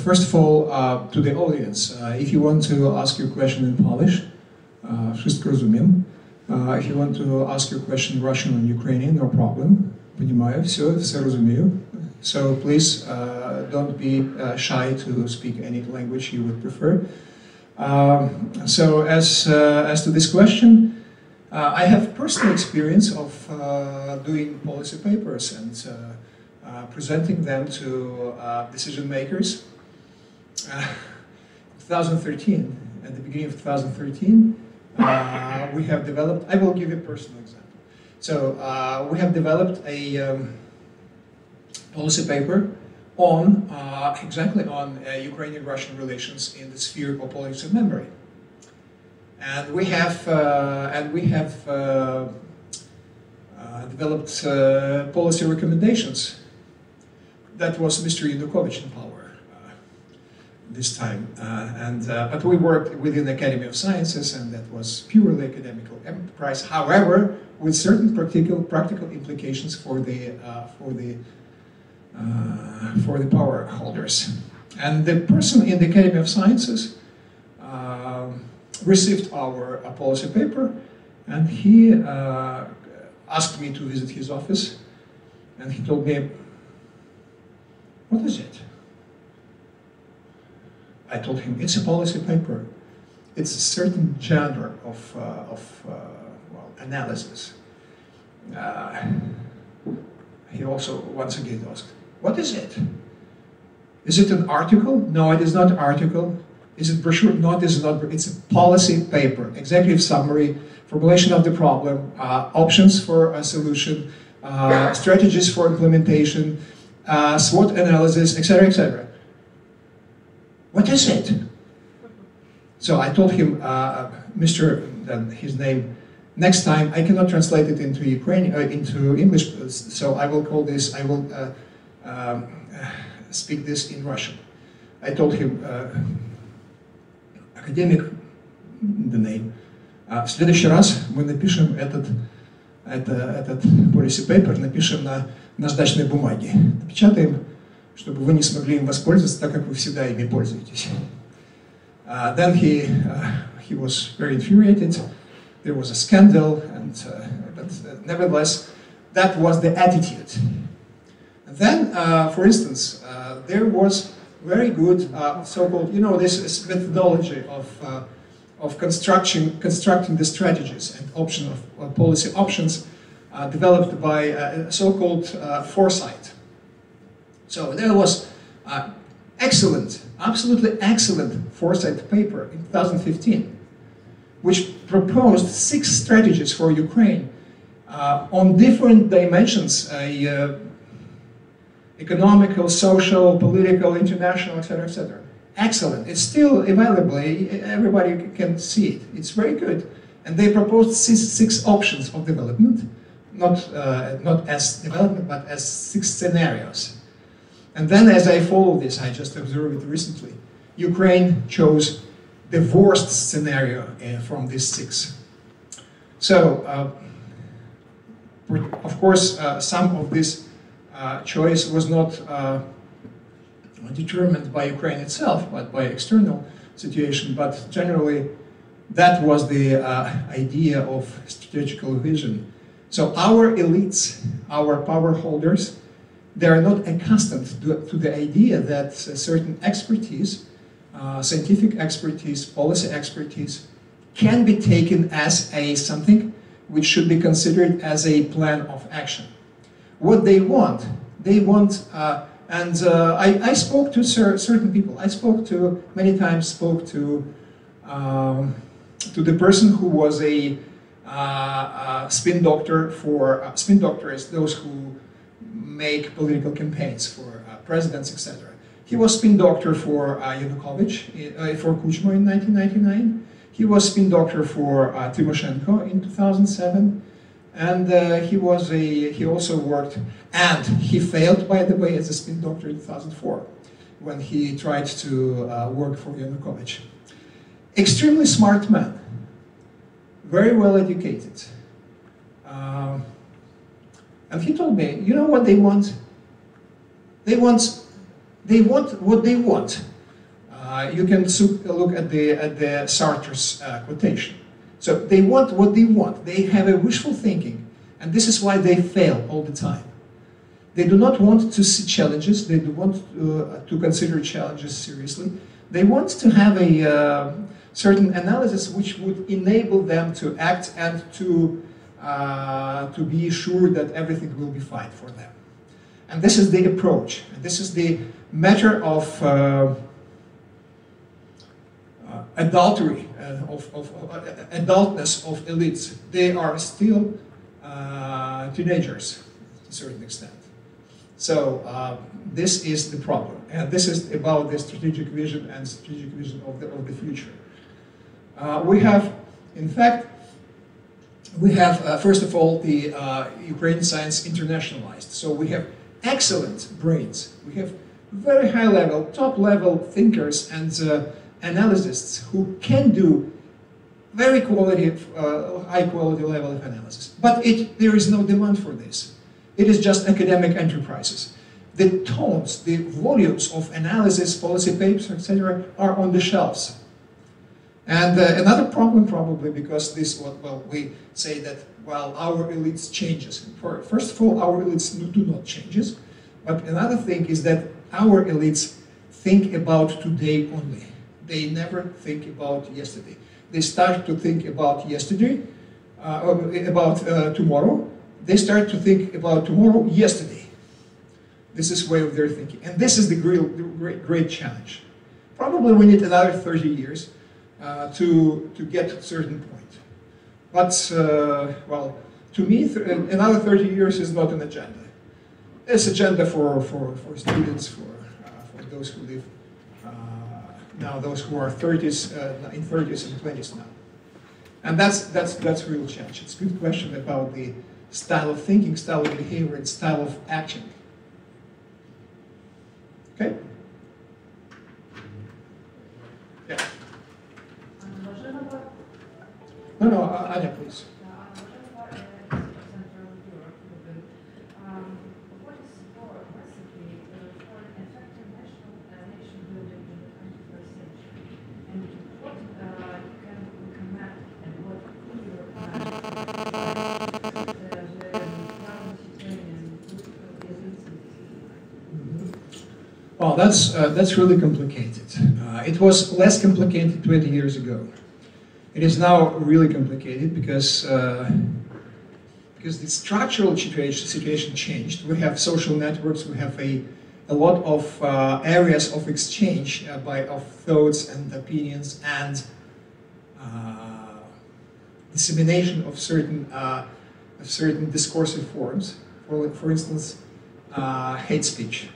First of all, to the audience, if you want to ask your question in Polish, wszystko rozumiem. If you want to ask your question in Russian and Ukrainian, no problem. Понимаю, все розумію. So please don't be shy to speak any language you would prefer. So as to this question, I have personal experience of doing policy papers and presenting them to decision makers. 2013, at the beginning of 2013, we have developed, I will give you a personal example. So we have developed a policy paper on, exactly on Ukrainian-Russian relations in the sphere of politics of memory. And we have developed policy recommendations. That was Mr. Yanukovych in power this time, but we worked within the Academy of Sciences, and that was purely academical enterprise. However, with certain practical implications for the power holders. And the person in the Academy of Sciences received our policy paper, and he asked me to visit his office, and he told me, What is it? I told him, it's a policy paper. It's a certain genre of well, analysis. He also once again asked, what is it? Is it an article? No, it is not an article. Is it brochure? No, it is not. It's a policy paper, executive summary, formulation of the problem, options for a solution, strategies for implementation, SWOT analysis, etc., etc. What is it? So I told him, his name, next time I cannot translate it into into English, so I will call this, I will speak this in Russian. I told him, академик, the name, в следующий раз мы напишем этот policy paper, напишем на наждачной бумаге, напечатаем, чтобы вы не смогли им воспользоваться, так как вы всегда ими пользуетесь. Then he was very infuriated. There was a scandal, but nevertheless, that was the attitude. And then, for instance, there was very good so-called, you know, this is methodology of constructing the strategies and option of policy options developed by so-called foresight. So there was excellent, absolutely excellent foresight paper in 2015, which proposed 6 strategies for Ukraine on different dimensions, economical, social, political, international, etc., etc. Excellent. It's still available. Everybody can see it. It's very good. And they proposed 6 options of development, not as development, but as 6 scenarios. And then as I follow this, I just observed it recently, Ukraine chose the worst scenario from these 6. So, of course, some of this choice was not determined by Ukraine itself, but by external situation. But generally, that was the idea of strategical vision. So our elites, our power holders, they are not accustomed to the idea that certain expertise, scientific expertise, policy expertise, can be taken as something which should be considered as a plan of action. What they want, I spoke to certain people. I spoke to, many times spoke to the person who was a spin doctor for, spin doctor is those who make political campaigns for presidents, etc. He was spin doctor for Yanukovych, for Kuchma in 1999. He was spin doctor for Tymoshenko in 2007. And he also worked, and he failed, by the way, as a spin doctor in 2004, when he tried to work for Yanukovych. Extremely smart man, very well educated. And he told me, you know what they want? They want what they want. You can look at the Sartre's quotation. So they want what they want. They have a wishful thinking, and this is why they fail all the time. They do not want to see challenges. They do want to consider challenges seriously. They want to have a certain analysis which would enable them to act and to be sure that everything will be fine for them. And this is the approach. And this is the matter of adultery, adultness of elites. They are still teenagers to a certain extent. So this is the problem, and this is about the strategic vision and strategic vision of the future. We have, in fact, first of all the Ukrainian science internationalized. So we have excellent brains. We have very high level, top level thinkers and analysts who can do very high quality level of analysis. But there is no demand for this. It is just academic enterprises. The tones, the volumes of analysis, policy papers, etc., are on the shelves. And another problem, probably, because this, well, we say that, well, our elites changes. First of all, our elites do not changes. But another thing is that our elites think about today only. They never think about yesterday. They start to think about yesterday, tomorrow. They start to think about tomorrow yesterday. This is way of their thinking. And this is the great challenge. Probably we need another 30 years to get to a certain point. But, well, to me, another 30 years is not an agenda. It's agenda for students, for those who live now, those who are 30s, in 30s and 20s now. And that's real challenge. It's a good question about the style of thinking, style of behavior, and style of acting. Okay? Yeah. No, Anya, please. What is your recipe for an effective nation building in the 21st century? And what you can recommend and what could you recommend the current Ukrainian political elites in this time? Well, that's really complicated. It was less complicated 20 years ago. It is now really complicated because the structural situation changed. We have social networks. We have a lot of areas of exchange of thoughts and opinions and dissemination of certain discursive forms. For instance, hate speech.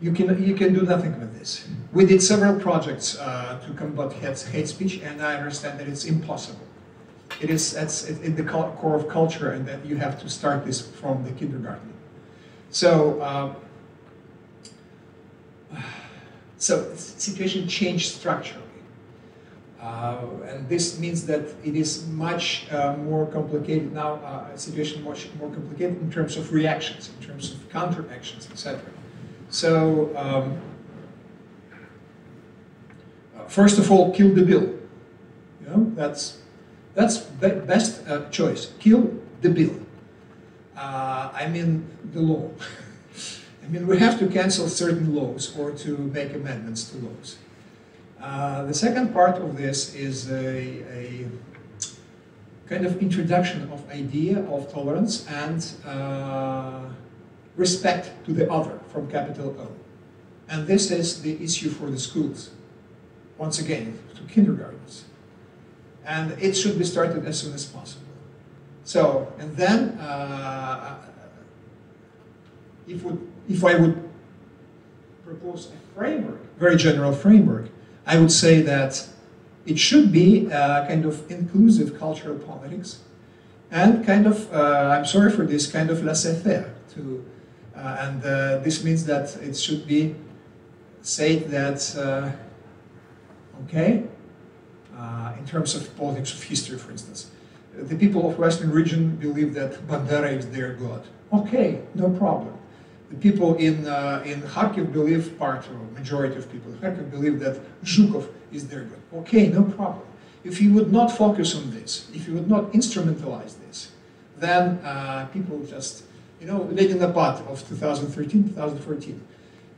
You can do nothing with this. We did several projects to combat hate speech, and I understand that it's impossible. It's in the core of culture, and that you have to start this from the kindergarten. So, the situation changed structurally, and this means that it is much more complicated now. A situation much more complicated in terms of reactions, in terms of counteractions, etc. So, first of all, kill the bill. You know, that's the best choice. Kill the bill. I mean the law. I mean, we have to cancel certain laws or to make amendments to laws. The second part of this is a kind of introduction of idea of tolerance and respect to the other from capital O. And this is the issue for the schools. Once again, to kindergartens. And it should be started as soon as possible. So, and then, if I would propose a framework, very general framework, I would say that it should be kind of inclusive cultural politics and kind of, I'm sorry for this, kind of laissez-faire. And this means that it should be said that, okay, in terms of politics of history, for instance, the people of Western region believe that Bandera is their god. Okay, no problem. The people in Kharkiv believe, majority of people in Kharkiv believe that Zhukov is their god. Okay, no problem. If you would not focus on this, if you would not instrumentalize this, then people just, you know, Leninapad of 2013, 2014.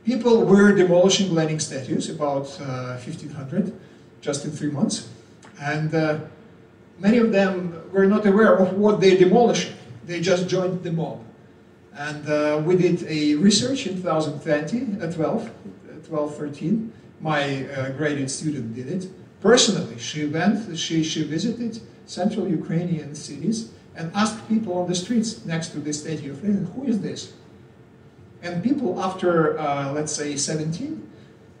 People were demolishing Lenin statues, about 1,500, just in 3 months. And many of them were not aware of what they're demolishing. They just joined the mob. And we did a research in 12, 13. My graduate student did it. Personally, she visited central Ukrainian cities and asked people on the streets next to the statue of Lenin, who is this? And people after, let's say, 17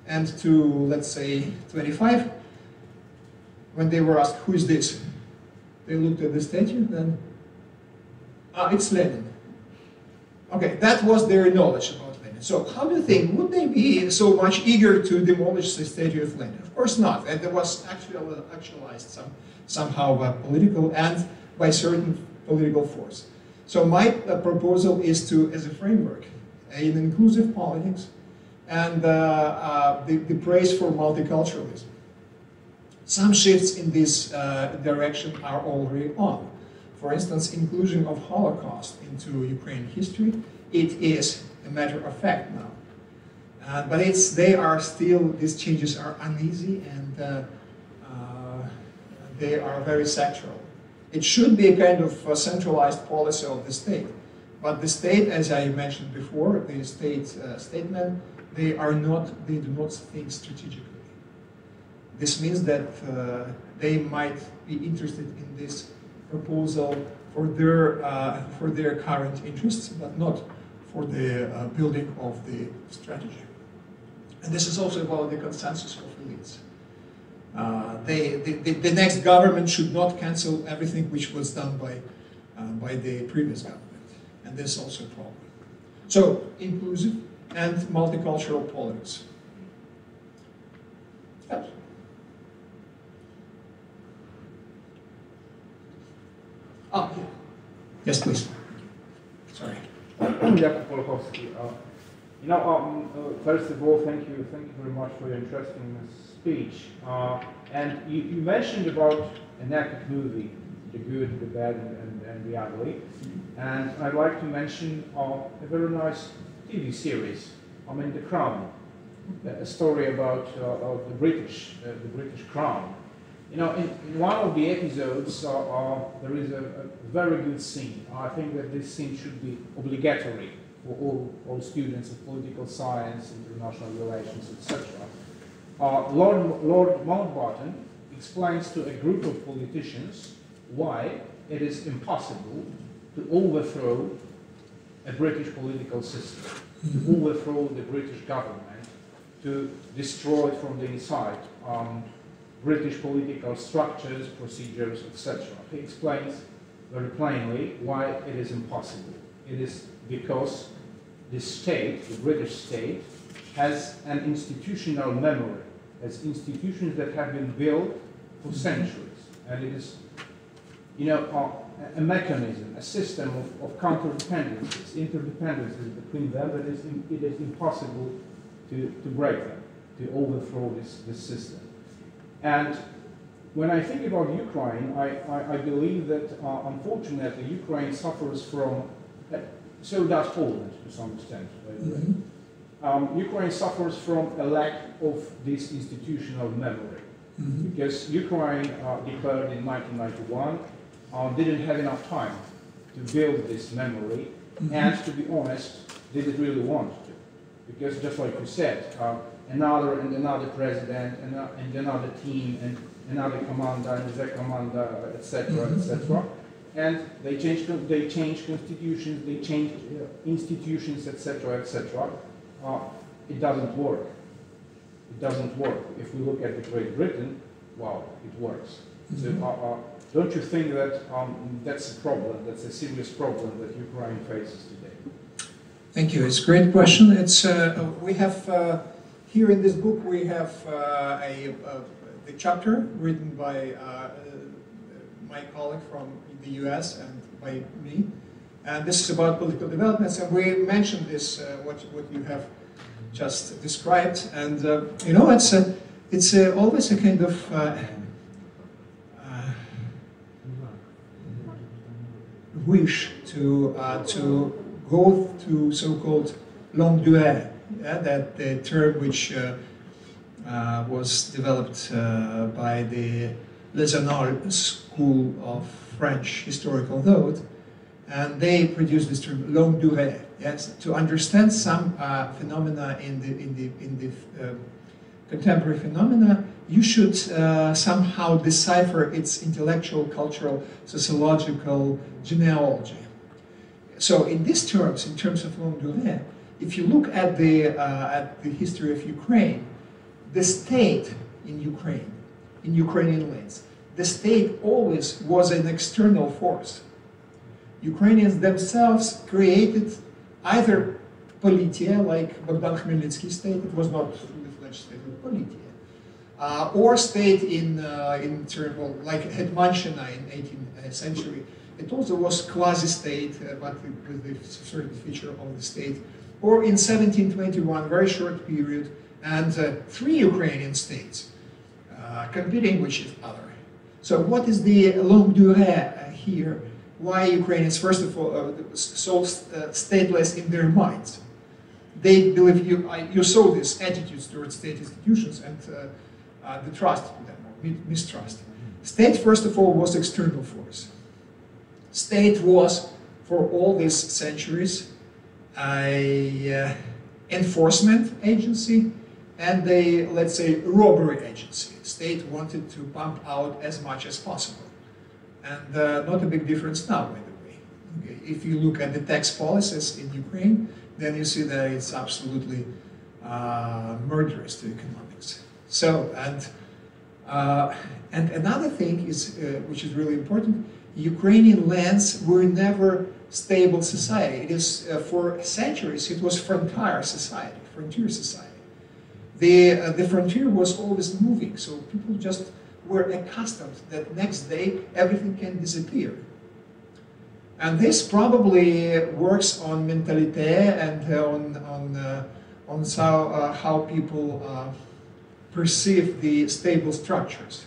and to, let's say, 25, when they were asked, who is this? They looked at the statue, then, it's Lenin. Okay, that was their knowledge about Lenin. So how do you think, would they be so much eager to demolish the statue of Lenin? Of course not. And it was actualized somehow by political and by certain political force. So my proposal is to, as a framework, in inclusive politics and the praise for multiculturalism. Some shifts in this direction are already on. For instance, inclusion of Holocaust into Ukrainian history, it is a matter of fact now. But they are still, these changes are uneasy and they are very sectoral. It should be a kind of centralized policy of the state. But the state, as I mentioned before, the state statement, they do not think strategically. This means that they might be interested in this proposal for their current interests, but not for the building of the strategy. And this is also about the consensus of elites. The next government should not cancel everything which was done by the previous government. And this is also a problem. So, inclusive and multicultural politics. Yes. Oh, yeah. Yes, please. Sorry. Jakub Polchowski. First of all, thank you very much for your interesting speech. And you mentioned about an epic movie, the good, the bad, and the ugly. And I'd like to mention a very nice TV series, The Crown, a story about the British Crown. In one of the episodes, there is a very good scene. I think that this scene should be obligatory for all students of political science, international relations, etc. Lord Mountbatten explains to a group of politicians why it is impossible to overthrow a British political system, to overthrow the British government, to destroy it from the inside. British political structures, procedures, etc. He explains very plainly why it is impossible. It is because the state, the British state, has an institutional memory, has institutions that have been built for centuries, and it is, a mechanism, a system of counterdependencies, interdependencies between them that it is impossible to break them, to overthrow this system. And when I think about Ukraine, I believe that unfortunately Ukraine suffers from, so does Poland to some extent, by the way. Ukraine suffers from a lack of this institutional memory. Because Ukraine declared in 1991 didn't have enough time to build this memory, and to be honest, didn't really want to. Because just like you said, another president, and another team, and another commander, and the commander, etc., etc. And they change constitutions, they change institutions, etc., etc. It doesn't work. It doesn't work. If we look at the Great Britain, wow, it works. So don't you think that that's a problem, that's a serious problem that Ukraine faces today? Thank you. It's a great question. It's we have here in this book we have the chapter written by my colleague from the U.S. and by me, and this is about political developments. And we mentioned this what you have just described, and it's always a kind of wish to go to so-called longue durée, that the term which was developed by the Les Annales School of French historical thought, and they produced this term longue durée. Yes, to understand some phenomena in the contemporary phenomena, you should somehow decipher its intellectual, cultural, sociological genealogy. So in these terms, in terms of longue durée, if you look at the history of Ukraine, the state in Ukraine, in Ukrainian lands, the state always was an external force. Ukrainians themselves created either politia, like Bogdan Khmelnytsky state, it was not fully fledged state, but politia, or state in terms of, like Hetmanshchina in 18th century. It also was quasi-state, but with a certain feature of the state. Or in 1721, very short period, and 3 Ukrainian states competing with each other. So what is the longue durée here? Why Ukrainians, first of all, so stateless in their minds? they believe you saw these attitudes towards state institutions and the trust to them, or mistrust. State, first of all, was external force. State was, for all these centuries, a enforcement agency and a, let's say, robbery agency. State wanted to pump out as much as possible. And not a big difference now, by the way. Okay. If you look at the tax policies in Ukraine, then you see that it's absolutely murderous to economics. So, and another thing is, which is really important, Ukrainian lands were never stable society. It is, for centuries, it was frontier society. The frontier was always moving, so people just were accustomed that next day everything can disappear. And this probably works on mentality and on how people perceive the stable structures.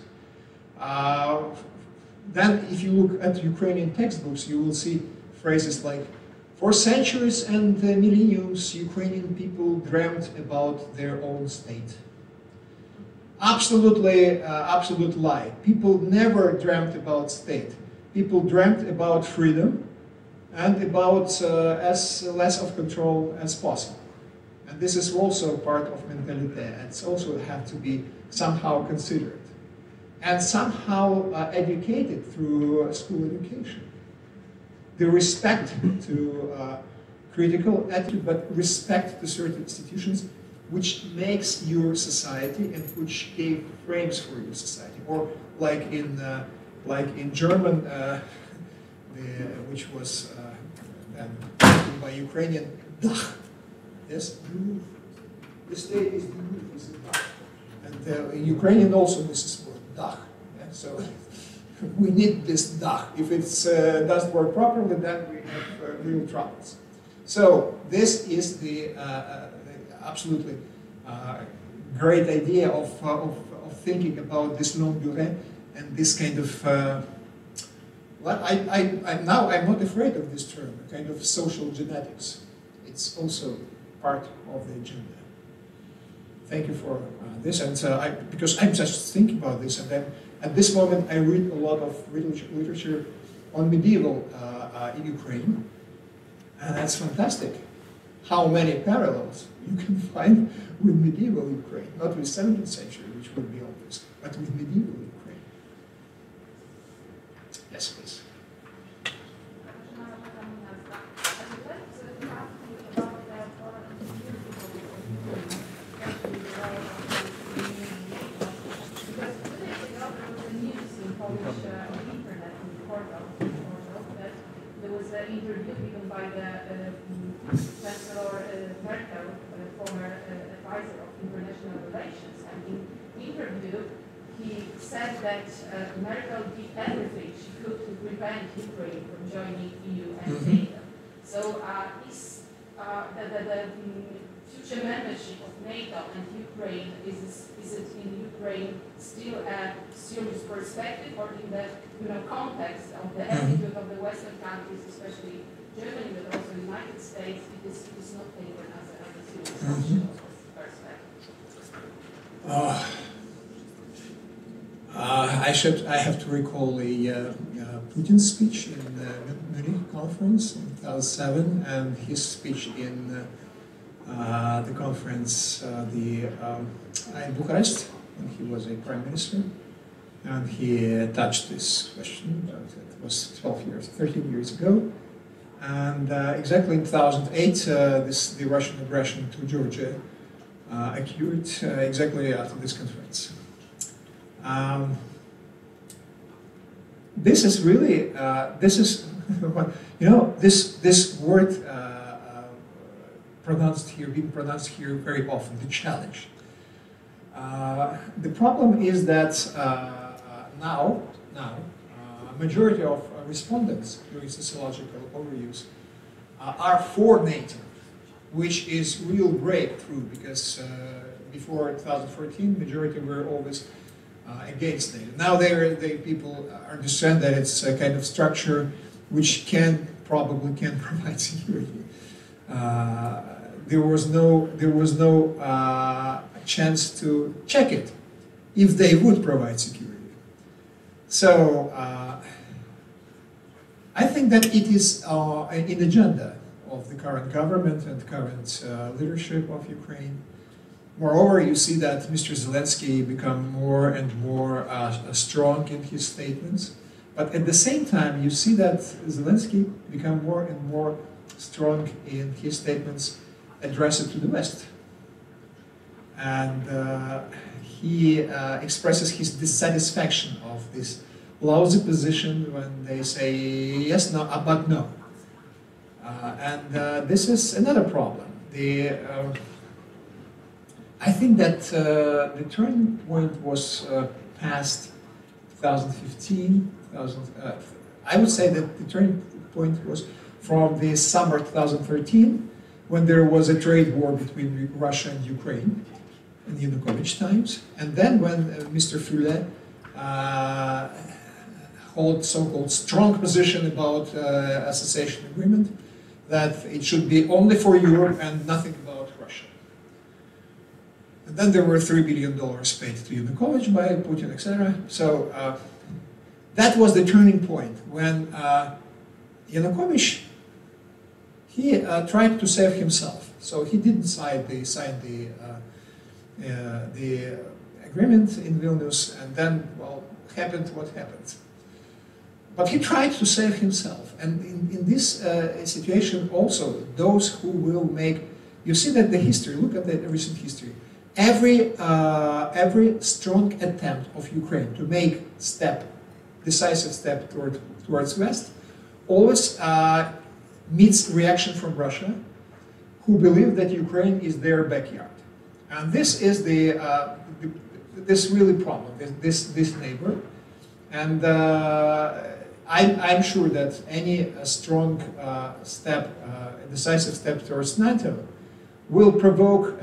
Then if you look at Ukrainian textbooks, you will see phrases like, for centuries and millenniums, Ukrainian people dreamt about their own state. Absolutely, absolute lie. People never dreamt about state. People dreamt about freedom and about as less of control as possible. And this is also part of mentality. It's also have to be somehow considered and somehow educated through school education. The respect to critical attitude, but respect to certain institutions, which makes your society and which gave frames for your society. Or like in German, which was then by Ukrainian, Dach. Yes, the state is the roof, is the Dach. And in Ukrainian also this is word Dach. Yeah? So we need this Dach. If it doesn't work properly, then we have real troubles. So this is the absolutely great idea of thinking about this long durée and this kind of well, now I'm not afraid of this term, kind of social genetics. It's also part of the agenda. Thank you for this, and because I'm just thinking about this, and then at this moment I read a lot of literature on medieval in Ukraine, and that's fantastic. How many parallels you can find with medieval Ukraine, not with 17th century, which would be obvious, but with medieval Ukraine. Yes, please. There was an interview given by the Chancellor Merkel, former advisor of international relations, and in the interview he said that Merkel did everything she could to prevent Ukraine from joining EU and NATO. So is the future membership of NATO and Ukraine, is it in Ukraine still a serious perspective, or in the context of the attitude of the Western countries, especially Germany, but also the United States, it is not taken as a serious social perspective? I have to recall Putin's speech in the Munich conference in 2007 and his speech in the conference in Bucharest when he was a prime minister, and he touched this question. It was 13 years ago, and exactly in 2008, the Russian aggression to Georgia occurred exactly after this conference. This is really, this is, this word being pronounced here very often, the challenge. The problem is that now, majority of respondents during sociological overviews are for NATO, which is real breakthrough, because before 2014, majority were always against NATO. Now people understand that it's a kind of structure which probably can provide security. there was no chance to check it if they would provide security. So I think that it is an agenda of the current government and current leadership of Ukraine. Moreover, you see that Mr. Zelensky become more and more strong in his statements. But at the same time, you see that Zelensky become more and more strong in his statements addressed to the West. And he expresses his dissatisfaction of this lousy position when they say yes, no, but no. And this is another problem. I think that the turning point was past 2015. I would say that the turning point was from the summer 2013, when there was a trade war between Russia and Ukraine in Yanukovych times, and then when Mr. Füle hold so-called strong position about association agreement, that it should be only for Europe and nothing about Russia. And then there were $3 billion paid to Yanukovych by Putin, etc. So that was the turning point when Yanukovych, he tried to save himself. So he didn't sign the agreement in Vilnius, and then, well, happened what happened. But he tried to save himself. And in this situation also, those who will make, you see that the history, look at the recent history, every strong attempt of Ukraine to make decisive step towards West, always meets reaction from Russia, who believe that Ukraine is their backyard. And this is this really problem, this neighbor. And I'm sure that any strong step, decisive step towards NATO will provoke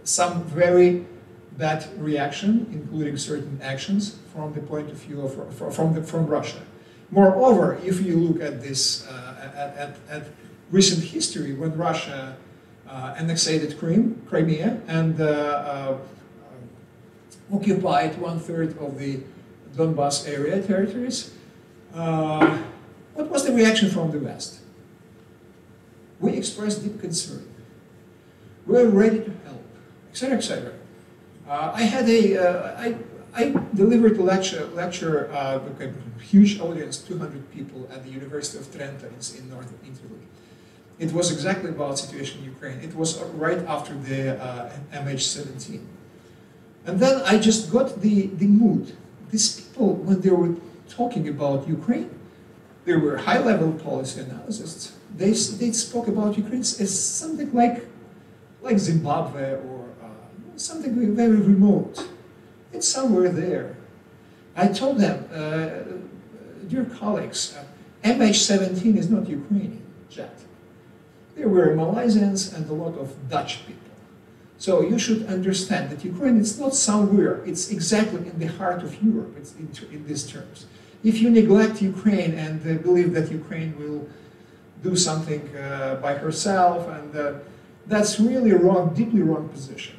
some very bad reaction, including certain actions from the point of view of from Russia. Moreover, if you look at this at recent history, when Russia annexed Crimea and occupied 1/3 of the Donbas area territories, what was the reaction from the West? We expressed deep concern. We were ready to help, etc., etc. I delivered a lecture with a huge audience, 200 people at the University of Trento in northern Italy. It was exactly about situation in Ukraine. It was right after the MH17. And then I just got the mood. These people, when they were talking about Ukraine, they were high-level policy analysts. They spoke about Ukraine as something like Zimbabwe or something very remote. It's somewhere there. I told them, dear colleagues, MH17 is not Ukrainian jet. There were Malaysians and a lot of Dutch people. So you should understand that Ukraine is not somewhere, it's exactly in the heart of Europe, it's in these terms. If you neglect Ukraine and believe that Ukraine will do something by herself, and that's really wrong, deeply wrong position.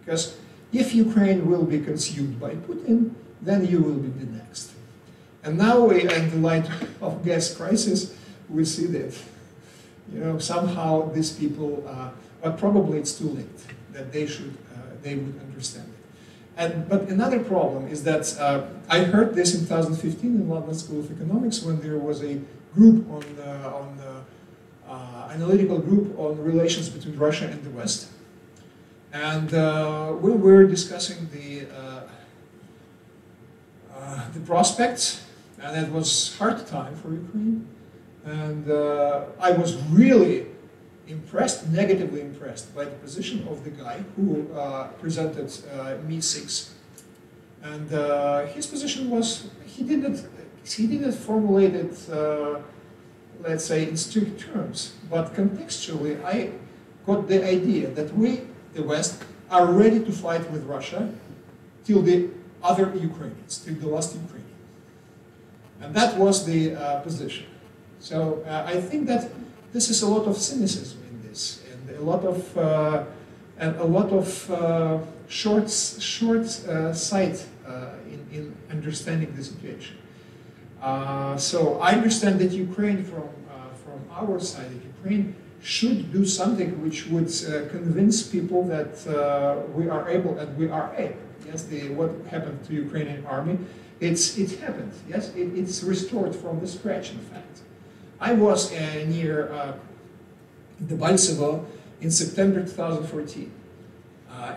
Because if Ukraine will be consumed by Putin, then you will be the next. And now, in the light of gas crisis, we see that, somehow these people, but probably it's too late, that they would understand it. But another problem is that I heard this in 2015 in London School of Economics when there was a group analytical group on relations between Russia and the West. And we were discussing the prospects, and it was hard time for Ukraine. And I was really impressed, negatively impressed, by the position of the guy who presented Me-6. And his position was, he didn't formulate it, let's say, in strict terms, but contextually, I got the idea that we, the West, are ready to fight with Russia till the other Ukrainians, till the last Ukrainian. And that was the position. So I think that this is a lot of cynicism in this. And and a lot of short sight in understanding the situation. So I understand that Ukraine, from our side, that Ukraine should do something which would convince people that we are able, and we are able. Yes, what happened to Ukrainian army, it happened. Yes, it's restored from the scratch. In fact, I was near Debaltsevo in September 2014,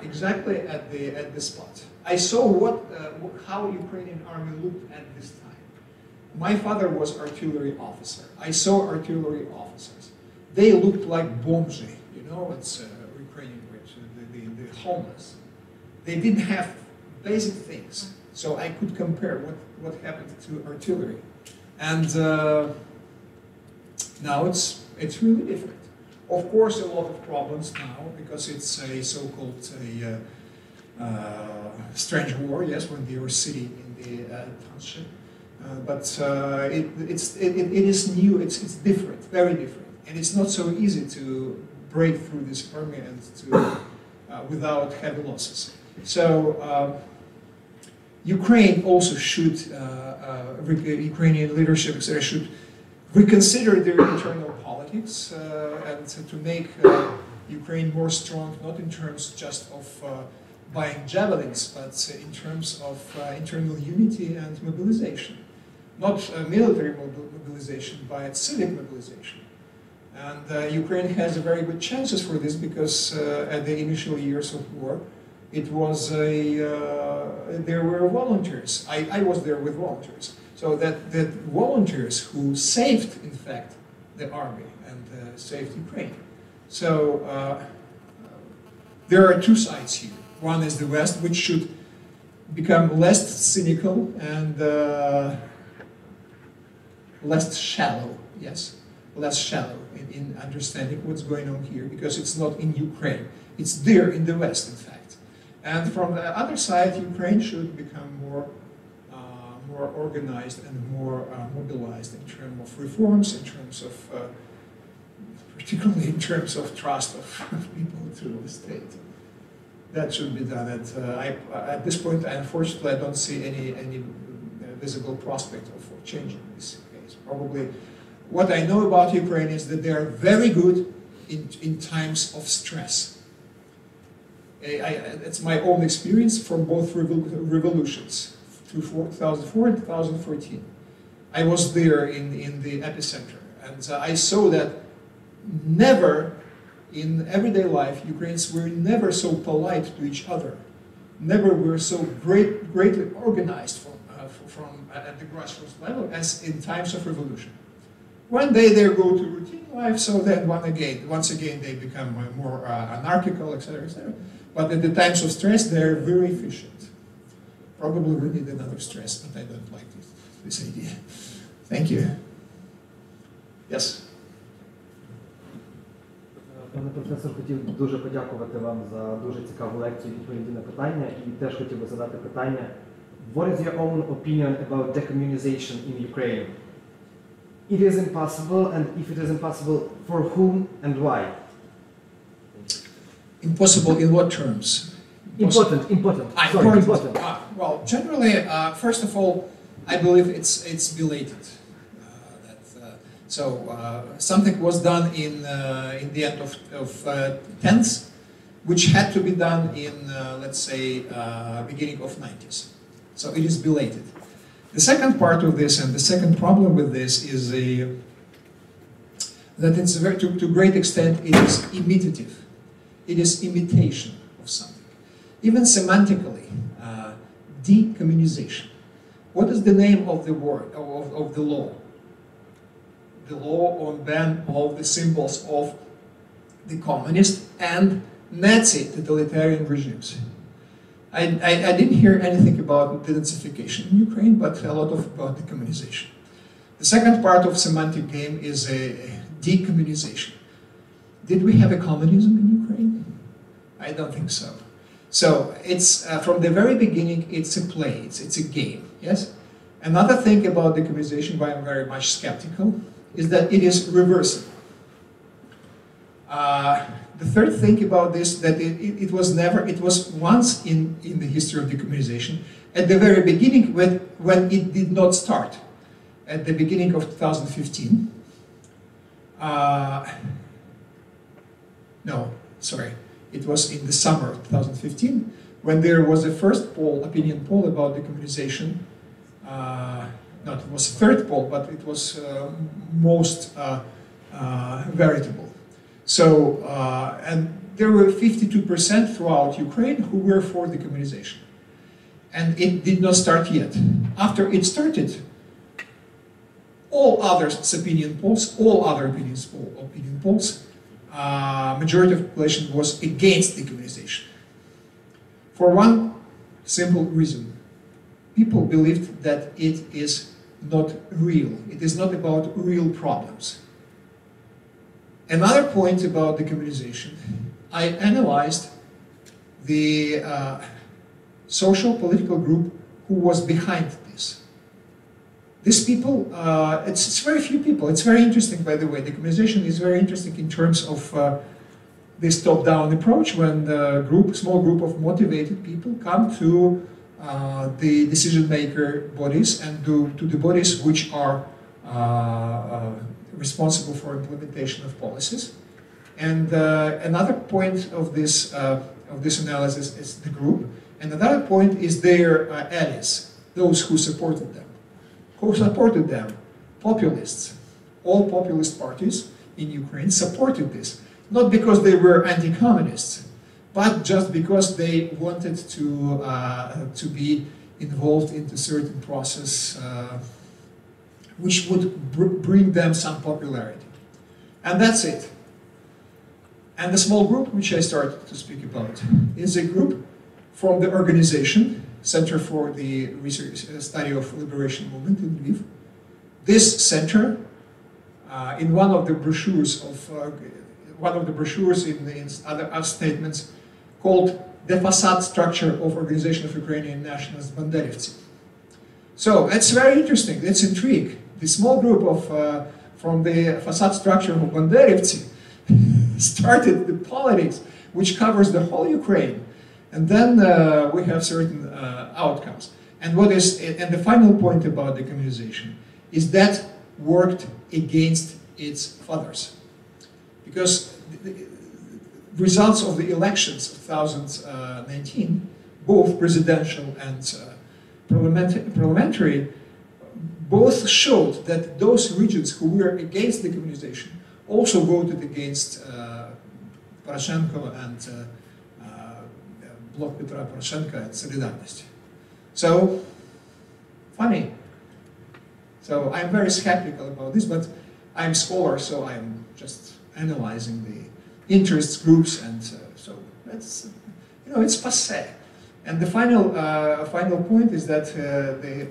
exactly at the spot. I saw how Ukrainian army looked at this time. My father was artillery officer. I saw artillery officers. They looked like bomzhi, you know, it's Ukrainian words, the homeless. They didn't have basic things, so I could compare what happened to artillery. And now it's really different. Of course, a lot of problems now, because it's a so-called strange war, yes, when they were sitting in the township. But it is new, it's different, very different. And it's not so easy to break through this army and to without heavy losses. So Ukraine also should, Ukrainian leadership, etc., should reconsider their internal politics and to make Ukraine more strong, not in terms just of buying javelins, but in terms of internal unity and mobilization. Not military mobilization, but civic mobilization. And Ukraine has a very good chances for this, because at the initial years of war, it was there were volunteers. I was there with volunteers. So that volunteers who saved, in fact, the army and saved Ukraine. So there are two sides here. One is the West, which should become less cynical and less shallow, yes, less shallow in understanding what's going on here, because it's not in Ukraine, it's there in the West, in fact. And from the other side, Ukraine should become more organized and more mobilized in terms of reforms, in terms of, particularly in terms of trust of people to the state. That should be done. At this point, unfortunately, I don't see any visible prospect of changing this case. Probably, what I know about Ukraine is that they are very good in times of stress. It's my own experience from both revolutions, 2004 and 2014. I was there in the epicenter, and I saw that never in everyday life, Ukrainians were never so polite to each other, never were so greatly organized at the grassroots level as in times of revolution. One day they go to routine life, so then once again they become more anarchical, etc., etc. But at the times of stress, they're very efficient. Probably we need another stress, but I don't like this idea. Thank you. Yes. Пане професор, хотів дуже подякувати вам за дуже цікаву лекцію і відповіді на питання. І теж хотів би задати питання. What is your own opinion about decommunization in Ukraine? It is impossible, and if it is impossible, for whom and why? Impossible in what terms? Important. Important. Well, generally, first of all, I believe it's belated. So something was done in the end of 10th, which had to be done in, let's say, beginning of 90s. So it is belated. The second part of this, and the second problem with this, is that it's to a great extent it is imitative. It is imitation of something. Even semantically, decommunization. What is the name of the word, of the law? The law on ban of the symbols of the communist and Nazi totalitarian regimes. I didn't hear anything about denazification in Ukraine, but a lot about decommunization. The second part of semantic game is a decommunization. Did we have a communism in Ukraine? I don't think so. So it's from the very beginning, it's a play, it's a game. Yes. Another thing about decommunization, why I'm very much skeptical, is that it is reversible. The third thing about this, that it was once in the history of decommunization, at the very beginning when it did not start, at the beginning of 2015. No, sorry, it was in the summer of 2015 when there was the first poll, opinion poll about decommunization. No, it was the third poll, but it was most veritable. So, and there were 52% throughout Ukraine who were for decommunization. And it did not start yet. After it started, all other opinion polls, majority of the population was against decommunization. For one simple reason. People believed that it is not real. It is not about real problems. Another point about decommunization, I analyzed the social political group who was behind this. These people, it's very few people. It's very interesting, by the way. Decommunization is very interesting in terms of this top-down approach, when the small group of motivated people come to the decision-maker bodies and to the bodies which are responsible for implementation of policies. And another point of this analysis is the group, and another point is their allies, those who supported them. Who supported them? Populists. All populist parties in Ukraine supported this, not because they were anti-communists, but just because they wanted to be involved in a certain process which would bring them some popularity. And that's it. And the small group which I started to speak about is a group from the organization, Center for the Research Study of Liberation Movement in Lviv. This center, in one of the brochures in other statements, called the facade structure of Organization of Ukrainian Nationalists Banderivtsi. So it's very interesting, it's intrigue. The small group from the facade structure of Banderivtsi started the politics which covers the whole Ukraine. And then we have certain outcomes. And the final point about decommunization is that worked against its fathers. Because the results of the elections of 2019, both presidential and parliamentary, both showed that those regions who were against decommunization also voted against Poroshenko and Bloc Petra Poroshenko and Solidarność. So, funny. So I'm very skeptical about this, but I'm a scholar, so I'm just analyzing the interest groups, and so it's, it's passé. And the final point is that the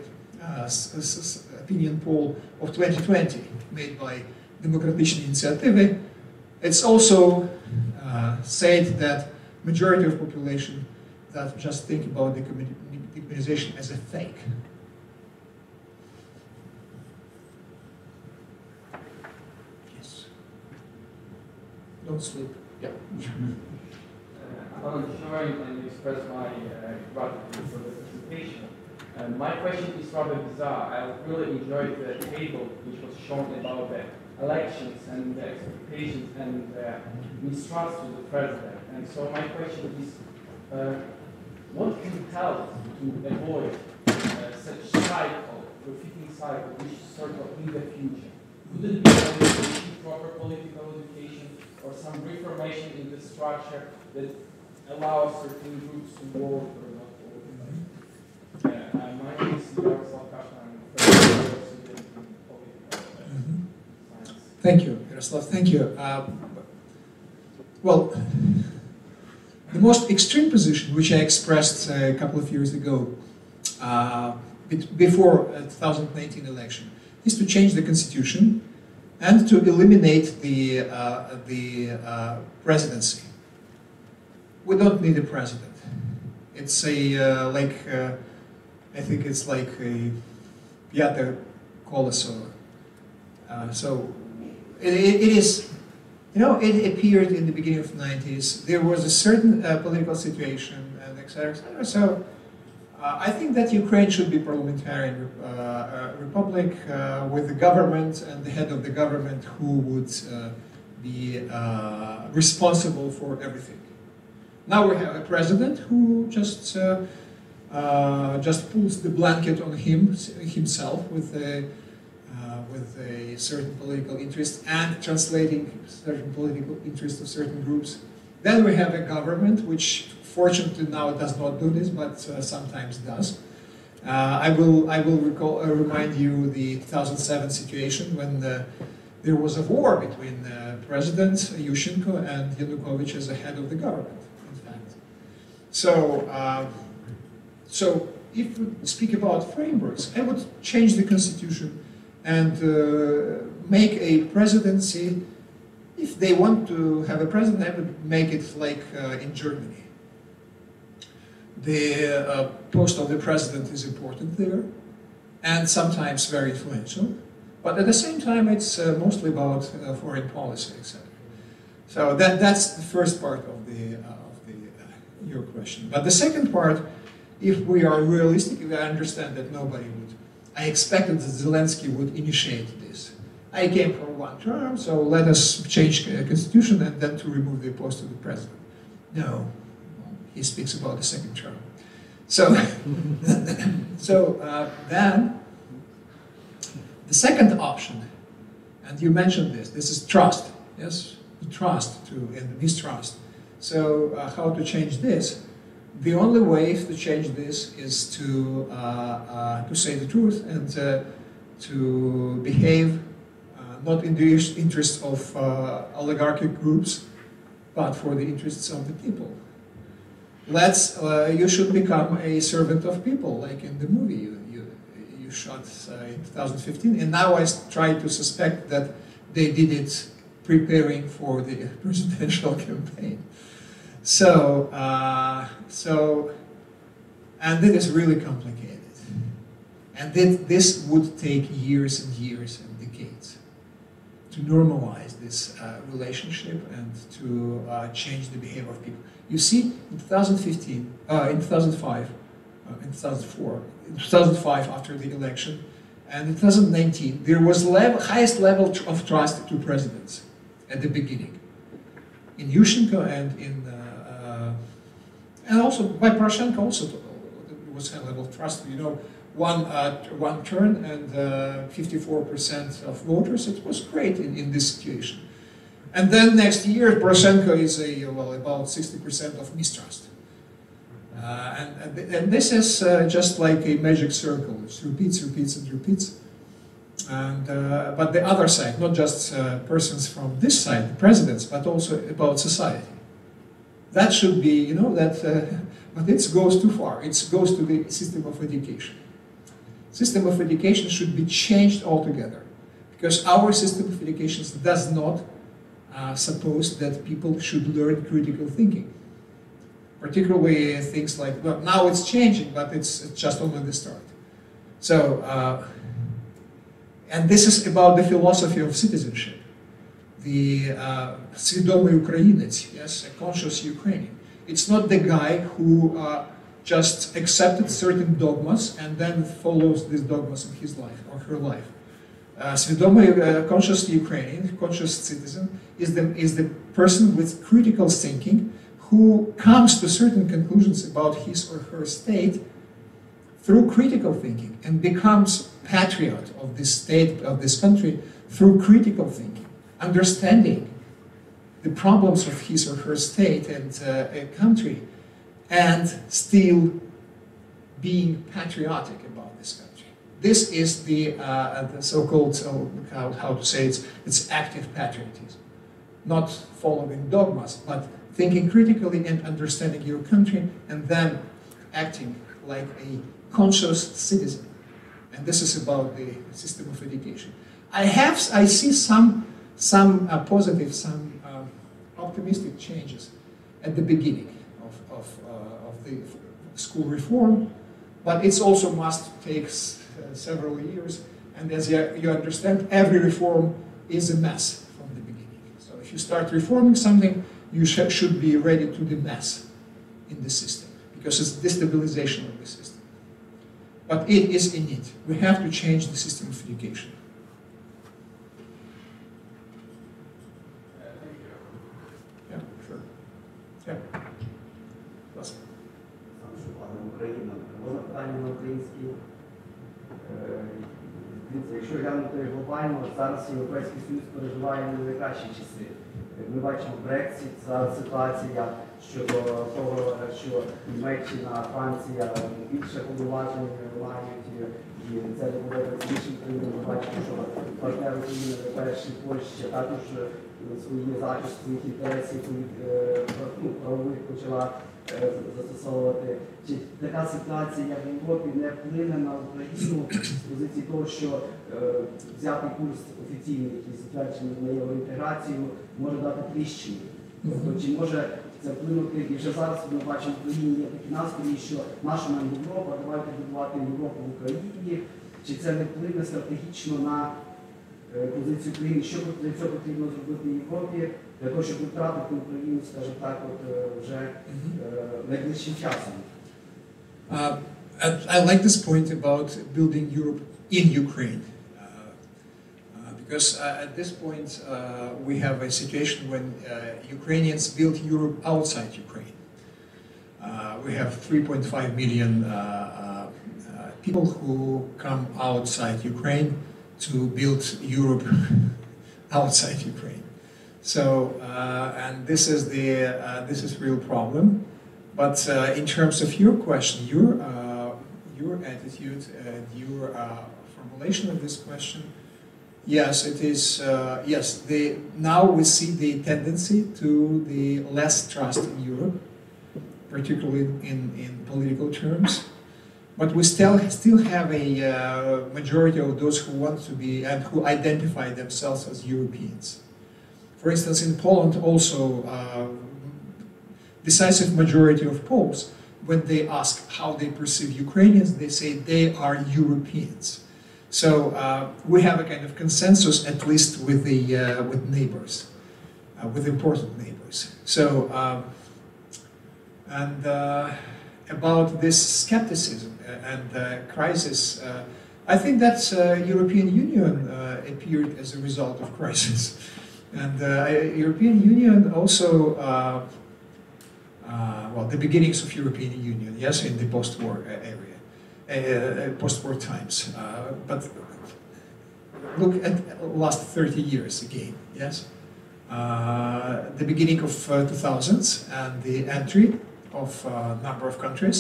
opinion poll of 2020 made by Demokratyczne Inicjatywy, it's also said that majority of population that just think about decommunization as a fake. Yes. Don't sleep. Yeah. I want to join and express my gratitude for the presentation. My question is rather bizarre. I really enjoyed the table which was shown about the elections and the expectations and mistrust to the president. And so my question is, what can help to avoid such cycle, repeating cycle, which is sort of in the future? Would it be proper political education or some reformation in the structure that allows certain groups to work or not work? My name is Yaroslav Kashna. I'm political science. Thank you, Yaroslav. Thank you. Well, the most extreme position, which I expressed a couple of years ago, before the 2019 election, is to change the constitution and to eliminate the presidency. We don't need a president. It's a I think it's like a Piotr Kolesov. So it is You know, it appeared in the beginning of the 90s. There was a certain political situation, and et cetera, et cetera. So I think that Ukraine should be parliamentarian republic with the government and the head of the government who would be responsible for everything. Now we have a president who just pulls the blanket on himself with a certain political interest and translating certain political interests of certain groups. Then we have a government which fortunately now does not do this, but sometimes does. I will remind you the 2007 situation when there was a war between President Yushchenko and Yanukovych as the head of the government, in fact. So if we speak about frameworks, I would change the constitution and make a presidency. If they want to have a president, I would make it like in Germany. The post of the president is important there, and sometimes very influential. But at the same time, it's mostly about foreign policy, etc. So that's the first part of your question. But the second part, if we are realistic, I understand that nobody would. I expected that Zelensky would initiate this. I came for one term, so let us change the constitution and then to remove the post of the president. No, he speaks about the second term. So, then the second option, and you mentioned this is trust. Yes, trust and mistrust. So how to change this? The only way to change this is to say the truth and to behave not in the interest of oligarchic groups, but for the interests of the people. You should become a servant of people, like in the movie you shot in 2015. And now I try to suspect that they did it preparing for the presidential campaign. And it is really complicated. And this would take years and years and decades to normalize this relationship and to change the behavior of people. You see, in 2015, in 2005, in 2004, in 2005 after the election, and in 2019, there was highest level of trust to presidents at the beginning. In Yushchenko and also by Poroshenko also there was high level of trust. You know, one turn and 54% of voters. It was great in this situation. And then next year, Poroshenko is about 60% of mistrust. And this is just like a magic circle. It repeats, repeats, and repeats. And, but the other side, not just persons from this side, the presidents, but also about society. That should be, you know, but it goes too far. It goes to the system of education. System of education should be changed altogether, because our system of education does not suppose that people should learn critical thinking. Particularly things like, well, now it's changing, but it's just only the start. So, and this is about the philosophy of citizenship. The свідомий українець, yes, a conscious Ukrainian. It's not the guy who just accepted certain dogmas and then follows these dogmas in his life or her life. Свідомий, conscious Ukrainian, conscious citizen, is the person with critical thinking who comes to certain conclusions about his or her state through critical thinking and becomes patriot of this state, of this country, through critical thinking, understanding the problems of his or her state and a country, and still being patriotic about this country. This is the so-called, how to say it's active patriotism. Not following dogmas, but thinking critically and understanding your country, and then acting like a conscious citizen. And this is about the system of education. I see some positive, some optimistic changes at the beginning of the school reform, but it also must take several years. And as you understand, every reform is a mess from the beginning. So if you start reforming something, you should be ready to the mess in the system, because it's destabilization of the system. But it is in it. We have to change the system of education. Yeah, sure. Yeah. Plus. Україна. Можна питання на українській. Дивіться, якщо глянути глобально, зараз Європейський Союз переживає не найкращі часи. Ми бачимо Брексит, зараз ситуація щодо того, що Німеччина, Франція більше повноважень мають, і це не буде іншим країнам. Ми бачимо, що партнери України, перші Польща, також свої захист своїх інтересів правових почала застосовувати. Чи така ситуація, як в Європі, не вплине на Україну з позиції того, що взятий курс офіційний, який затверджений на євроінтеграцію, може дати тріщину? Тобто, чи може це вплинути, і вже зараз ми бачимо в Україні є такі настрої, що наша нам Європа, давайте будувати Європу в Україні, чи це не вплине стратегічно на позицію України, що для цього потрібно зробити в Європі, для того, щоб не втратити Україну, скажімо так, вже найближчим часом. I like this point about building Europe in Ukraine. Because at this point we have a situation when Ukrainians build Europe outside Ukraine. We have 3.5 million people who come outside Ukraine to build Europe outside Ukraine. So, and this is a real problem. But in terms of your question, your attitude and your formulation of this question, yes, it is. Yes, now we see the tendency to the less trust in Europe, particularly in political terms. But we still have a majority of those who want to be and who identify themselves as Europeans. For instance, in Poland also, decisive majority of Poles, when they ask how they perceive Ukrainians, they say they are Europeans. So we have a kind of consensus, at least with the with neighbors, with important neighbors. So about this skepticism and crisis, I think that European Union appeared as a result of crisis, and European Union also. Well, the beginnings of European Union, yes, in the post-war area, post-war times. But look at last 30 years again, yes? The beginning of 2000s and the entry of a number of countries.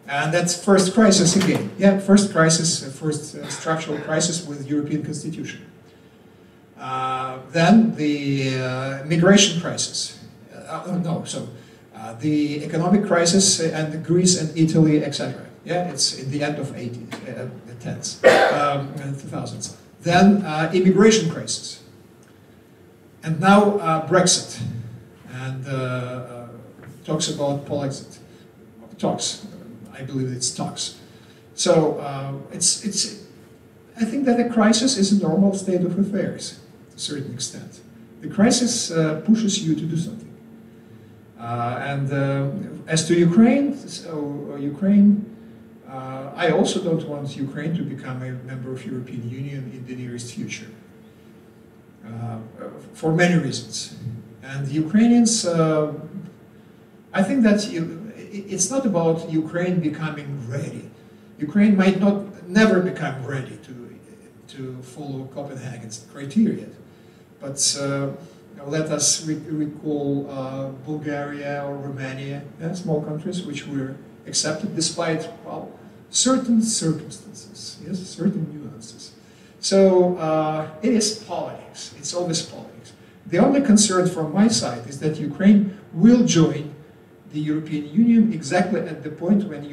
And that's first crisis again. Yeah, first crisis, first structural crisis with European constitution. Then the migration crisis. The economic crisis and Greece and Italy, etc. Yeah, it's in the end of 2000s. Then immigration crisis. And now Brexit. And talks about Polexit. Talks. I believe it's talks. So I think that a crisis is a normal state of affairs to a certain extent. The crisis pushes you to do something. As to Ukraine, I also don't want Ukraine to become a member of European Union in the nearest future, for many reasons. And the Ukrainians, I think that it's not about Ukraine becoming ready. Ukraine might never become ready to follow Copenhagen's criteria, but. Let us recall Bulgaria or Romania, small countries which were accepted despite certain circumstances, yes, certain nuances. So it is politics, it's always politics. The only concern from my side is that Ukraine will join the European Union exactly at the point when the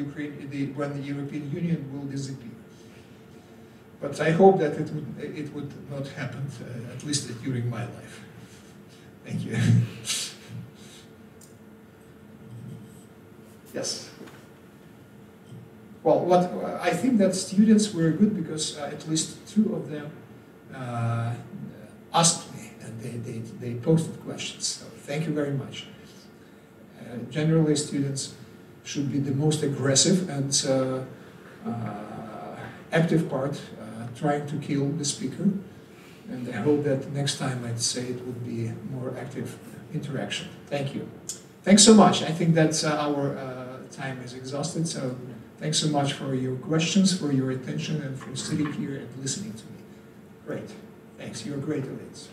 European Union will disappear. But I hope that it would not happen, at least during my life. Thank you. Yes. Well, I think that students were good because at least two of them asked me, and they posted questions. So thank you very much. Generally, students should be the most aggressive and active part, trying to kill the speaker. And I hope that next time I'd say it would be more active interaction. Thank you. Thanks so much. I think that our time is exhausted. So thanks so much for your questions, for your attention, and for sitting here and listening to me. Great. Thanks. You're great audience.